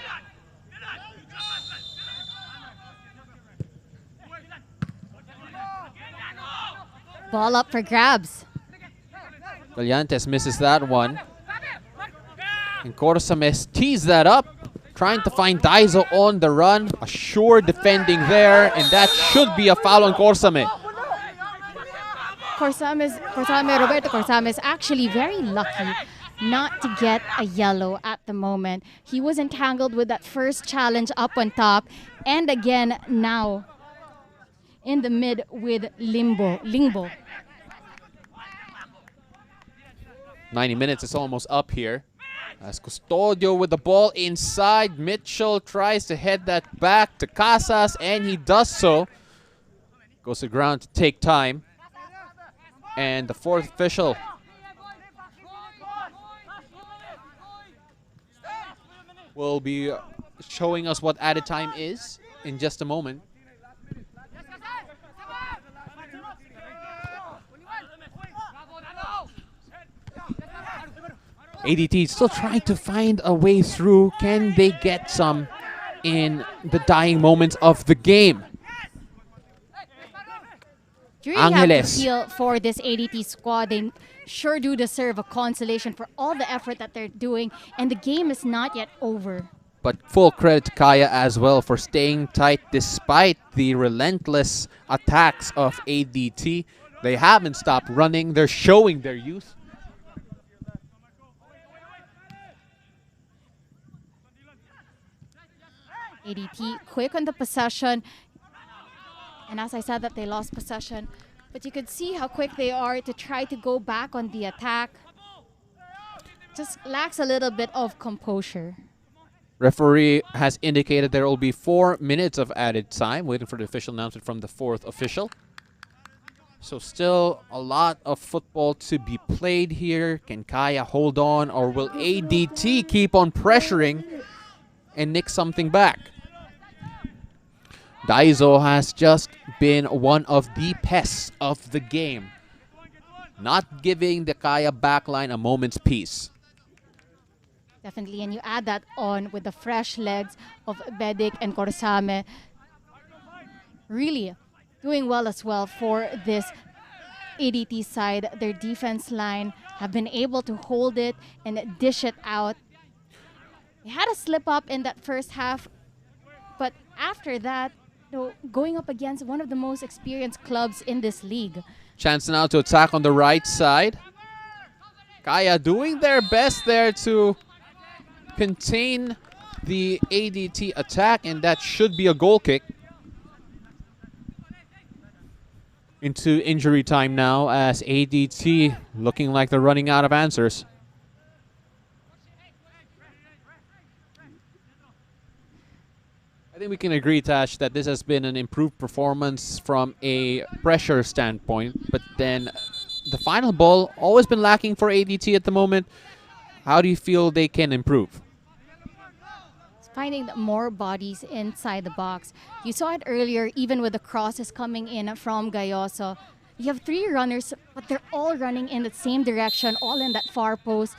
Ball up for grabs. Gallantes misses that one. And Corsames tees that up. Trying to find Daizo on the run. A sure defending there. And that should be a foul on Corsame. Roberto Corsame is actually very lucky not to get a yellow at the moment. He was entangled with that first challenge up on top. And again now in the mid with Lingbo. 90 minutes is almost up here. As Custodio with the ball inside. Mitchell tries to head that back to Casas, and he does so. Goes to the ground to take time. And the fourth official will be showing us what added time is in just a moment. ADT still trying to find a way through. Can they get some in the dying moments of the game? You really have Angeles. to feel for this ADT squad. They sure do deserve a consolation for all the effort that they're doing, and the game is not yet over. But full credit to Kaya as well for staying tight despite the relentless attacks of ADT. They haven't stopped running. They're showing their youth. ADT quick on the possession. And as I said that they lost possession, but you could see how quick they are to try to go back on the attack. Just lacks a little bit of composure. Referee has indicated there will be 4 minutes of added time, waiting for the official announcement from the 4th official. So still a lot of football to be played here. Can Kaya hold on, or will ADT keep on pressuring and nick something back? Daiso has just been one of the pests of the game, not giving the Kaya backline a moment's peace. Definitely, and you add that on with the fresh legs of Bedik and Corsame. Really doing well as well for this ADT side. Their defense line have been able to hold it and dish it out. They had a slip up in that first half, but after that, going up against one of the most experienced clubs in this league. Chance now to attack on the right side. Kaya doing their best there to contain the ADT attack, and that should be a goal kick. Into injury time now as ADT looking like they're running out of answers. I think we can agree, Tash, that this has been an improved performance from a pressure standpoint, but then the final ball always been lacking for ADT at the moment. How do you feel they can improve? Finding more bodies inside the box. You saw it earlier, even with the crosses coming in from Gayoso. You have 3 runners, but they're all running in the same direction, all in that far post.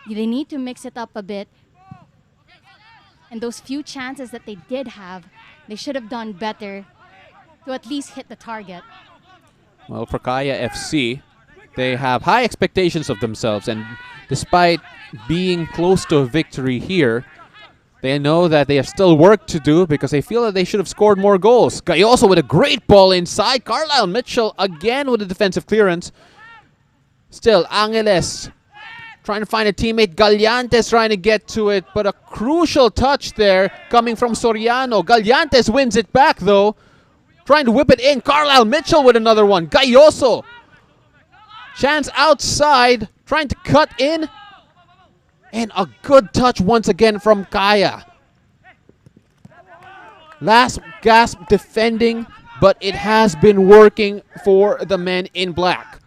They need to mix it up a bit. And those few chances that they did have, they should have done better to at least hit the target. Well, for Kaya FC, they have high expectations of themselves, and despite being close to a victory here, they know that they have still work to do because they feel that they should have scored more goals. Gayoso with a great ball inside. Carlisle Mitchell again with a defensive clearance. Still, Angeles trying to find a teammate. Gallantes trying to get to it, but a crucial touch there coming from Soriano. Gallantes wins it back though. Trying to whip it in. Carlisle Mitchell with another one. Gayoso. Chance outside. Trying to cut in. And a good touch once again from Kaya. Last gasp defending, but it has been working for the men in black.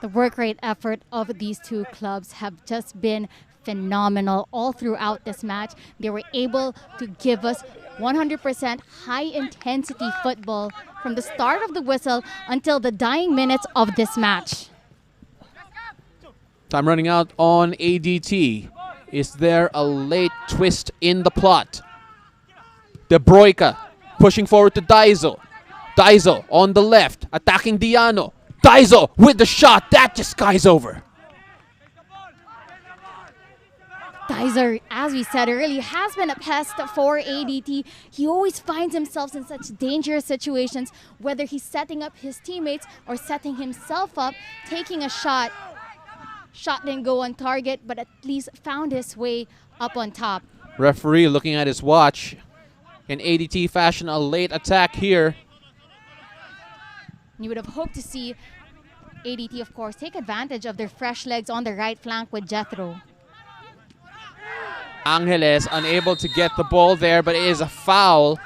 The work rate effort of these two clubs have just been phenomenal all throughout this match. They were able to give us 100% high-intensity football from the start of the whistle until the dying minutes of this match. Time running out on ADT. Is there a late twist in the plot? De Broica pushing forward to Daiso. Daiso on the left, attacking Diano. Daiso with the shot. That just skies over. Daiso, as we said earlier, has been a pest for ADT. He always finds himself in such dangerous situations, whether he's setting up his teammates or setting himself up, taking a shot. Shot didn't go on target, but at least found his way up on top. Referee looking at his watch. Can ADT fashion a late attack here? You would have hoped to see ADT, of course, take advantage of their fresh legs on the right flank with Jethro. Angeles unable to get the ball there, but it is a foul.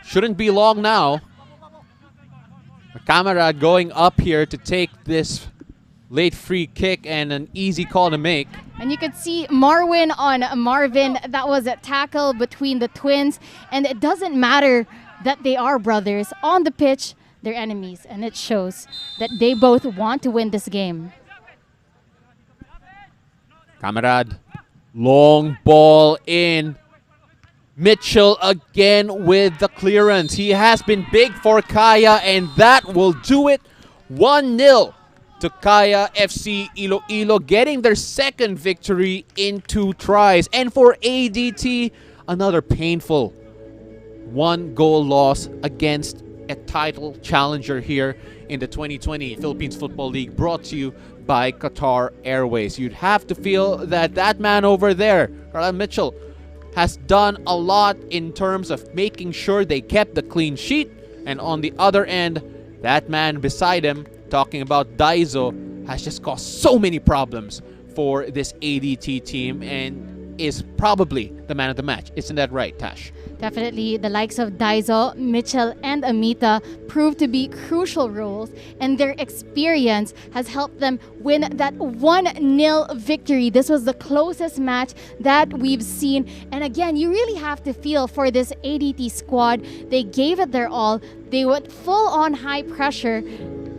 Shouldn't be long now. Camera going up here to take this late free kick and an easy call to make. And you could see Marwin on Marvin. That was a tackle between the twins. And it doesn't matter that they are brothers. On the pitch, they're enemies. And it shows that they both want to win this game. Kamarad, long ball in. Mitchell again with the clearance. He has been big for Kaya, and that will do it. 1-0 to Kaya FC-Iloilo, getting their second victory in 2 tries. And for ADT, another painful 1-goal loss against a title challenger here in the 2020 Philippines Football League, brought to you by Qatar Airways. You'd have to feel that that man over there, Carla Mitchell, has done a lot in terms of making sure they kept the clean sheet. And on the other end, that man beside him, talking about Daizo, has just caused so many problems for this ADT team and is probably the man of the match. Isn't that right, Tash? Definitely, the likes of Daizo, Mitchell, and Amita proved to be crucial roles, and their experience has helped them win that 1-0 victory. This was the closest match that we've seen. And again, you really have to feel for this ADT squad. They gave it their all. They went full on high pressure.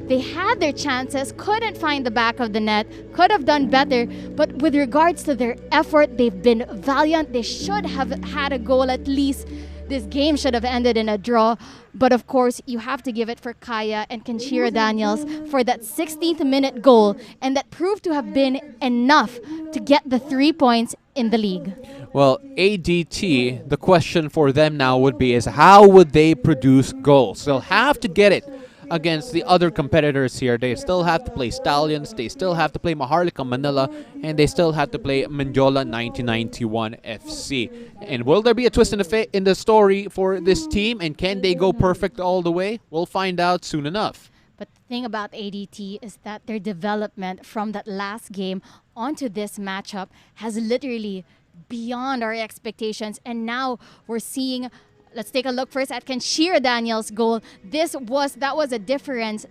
They had their chances, couldn't find the back of the net, could have done better. But with regards to their effort, they've been valiant. They should have had a goal at least. This game should have ended in a draw. But of course, you have to give it for Kaya and Kenshiro Daniels for that 16th minute goal. And that proved to have been enough to get the 3 points in the league. Well, ADT, the question for them now would be is how would they produce goals? They'll have to get it against the other competitors here. They still have to play Stallions, they still have to play Maharlika Manila, and they still have to play Mendiola 1991 FC. And will there be a twist in the story for this team, and can they go perfect all the way? We'll find out soon enough. But the thing about ADT is that their development from that last game onto this matchup has literally beyond our expectations. And now we're seeing, let's take a look first at Kenshiro Daniels' goal. That was a difference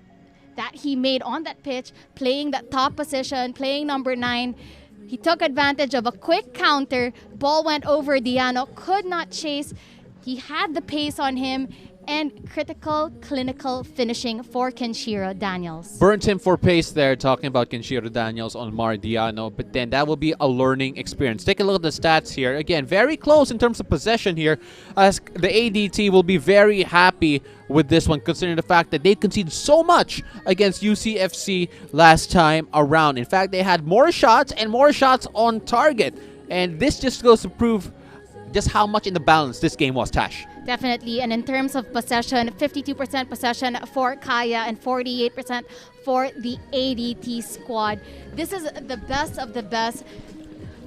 that he made on that pitch, playing that top position, playing number 9. He took advantage of a quick counter. Ball went over Diano, could not chase. He had the pace on him, and critical, clinical finishing for Kenshiro Daniels. Burnt him for pace there, talking about Kenshiro Daniels on Mardiano, but then that will be a learning experience. Take a look at the stats here. Again, very close in terms of possession here, as the ADT will be very happy with this one, considering the fact that they conceded so much against UCFC last time around. In fact, they had more shots and more shots on target, and this just goes to prove just how much in the balance this game was, Tash. Definitely, and in terms of possession, 52% possession for Kaya and 48% for the ADT squad. This is the best of the best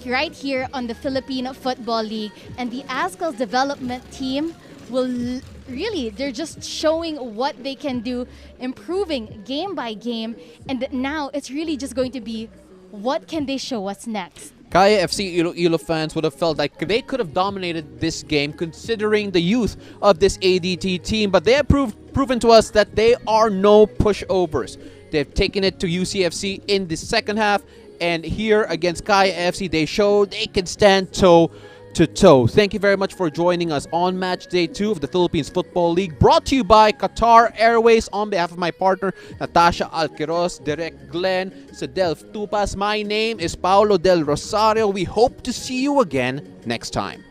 right here on the Philippine Football League, and the Azkals Development Team will really, they're just showing what they can do, improving game by game, and now it's really just going to be what can they show us next. Kaya FC-Iloilo fans would have felt like they could have dominated this game considering the youth of this ADT team, but they have proven to us that they are no pushovers. They've taken it to UCFC in the second half, and here against Kaya FC, they showed they can stand toe to toe. Thank you very much for joining us on Match Day 2 of the Philippines Football League, brought to you by Qatar Airways. On behalf of my partner, Natasha Alquiros, Direct Glenn, Sedelf Tupas, my name is Paulo Del Rosario. We hope to see you again next time.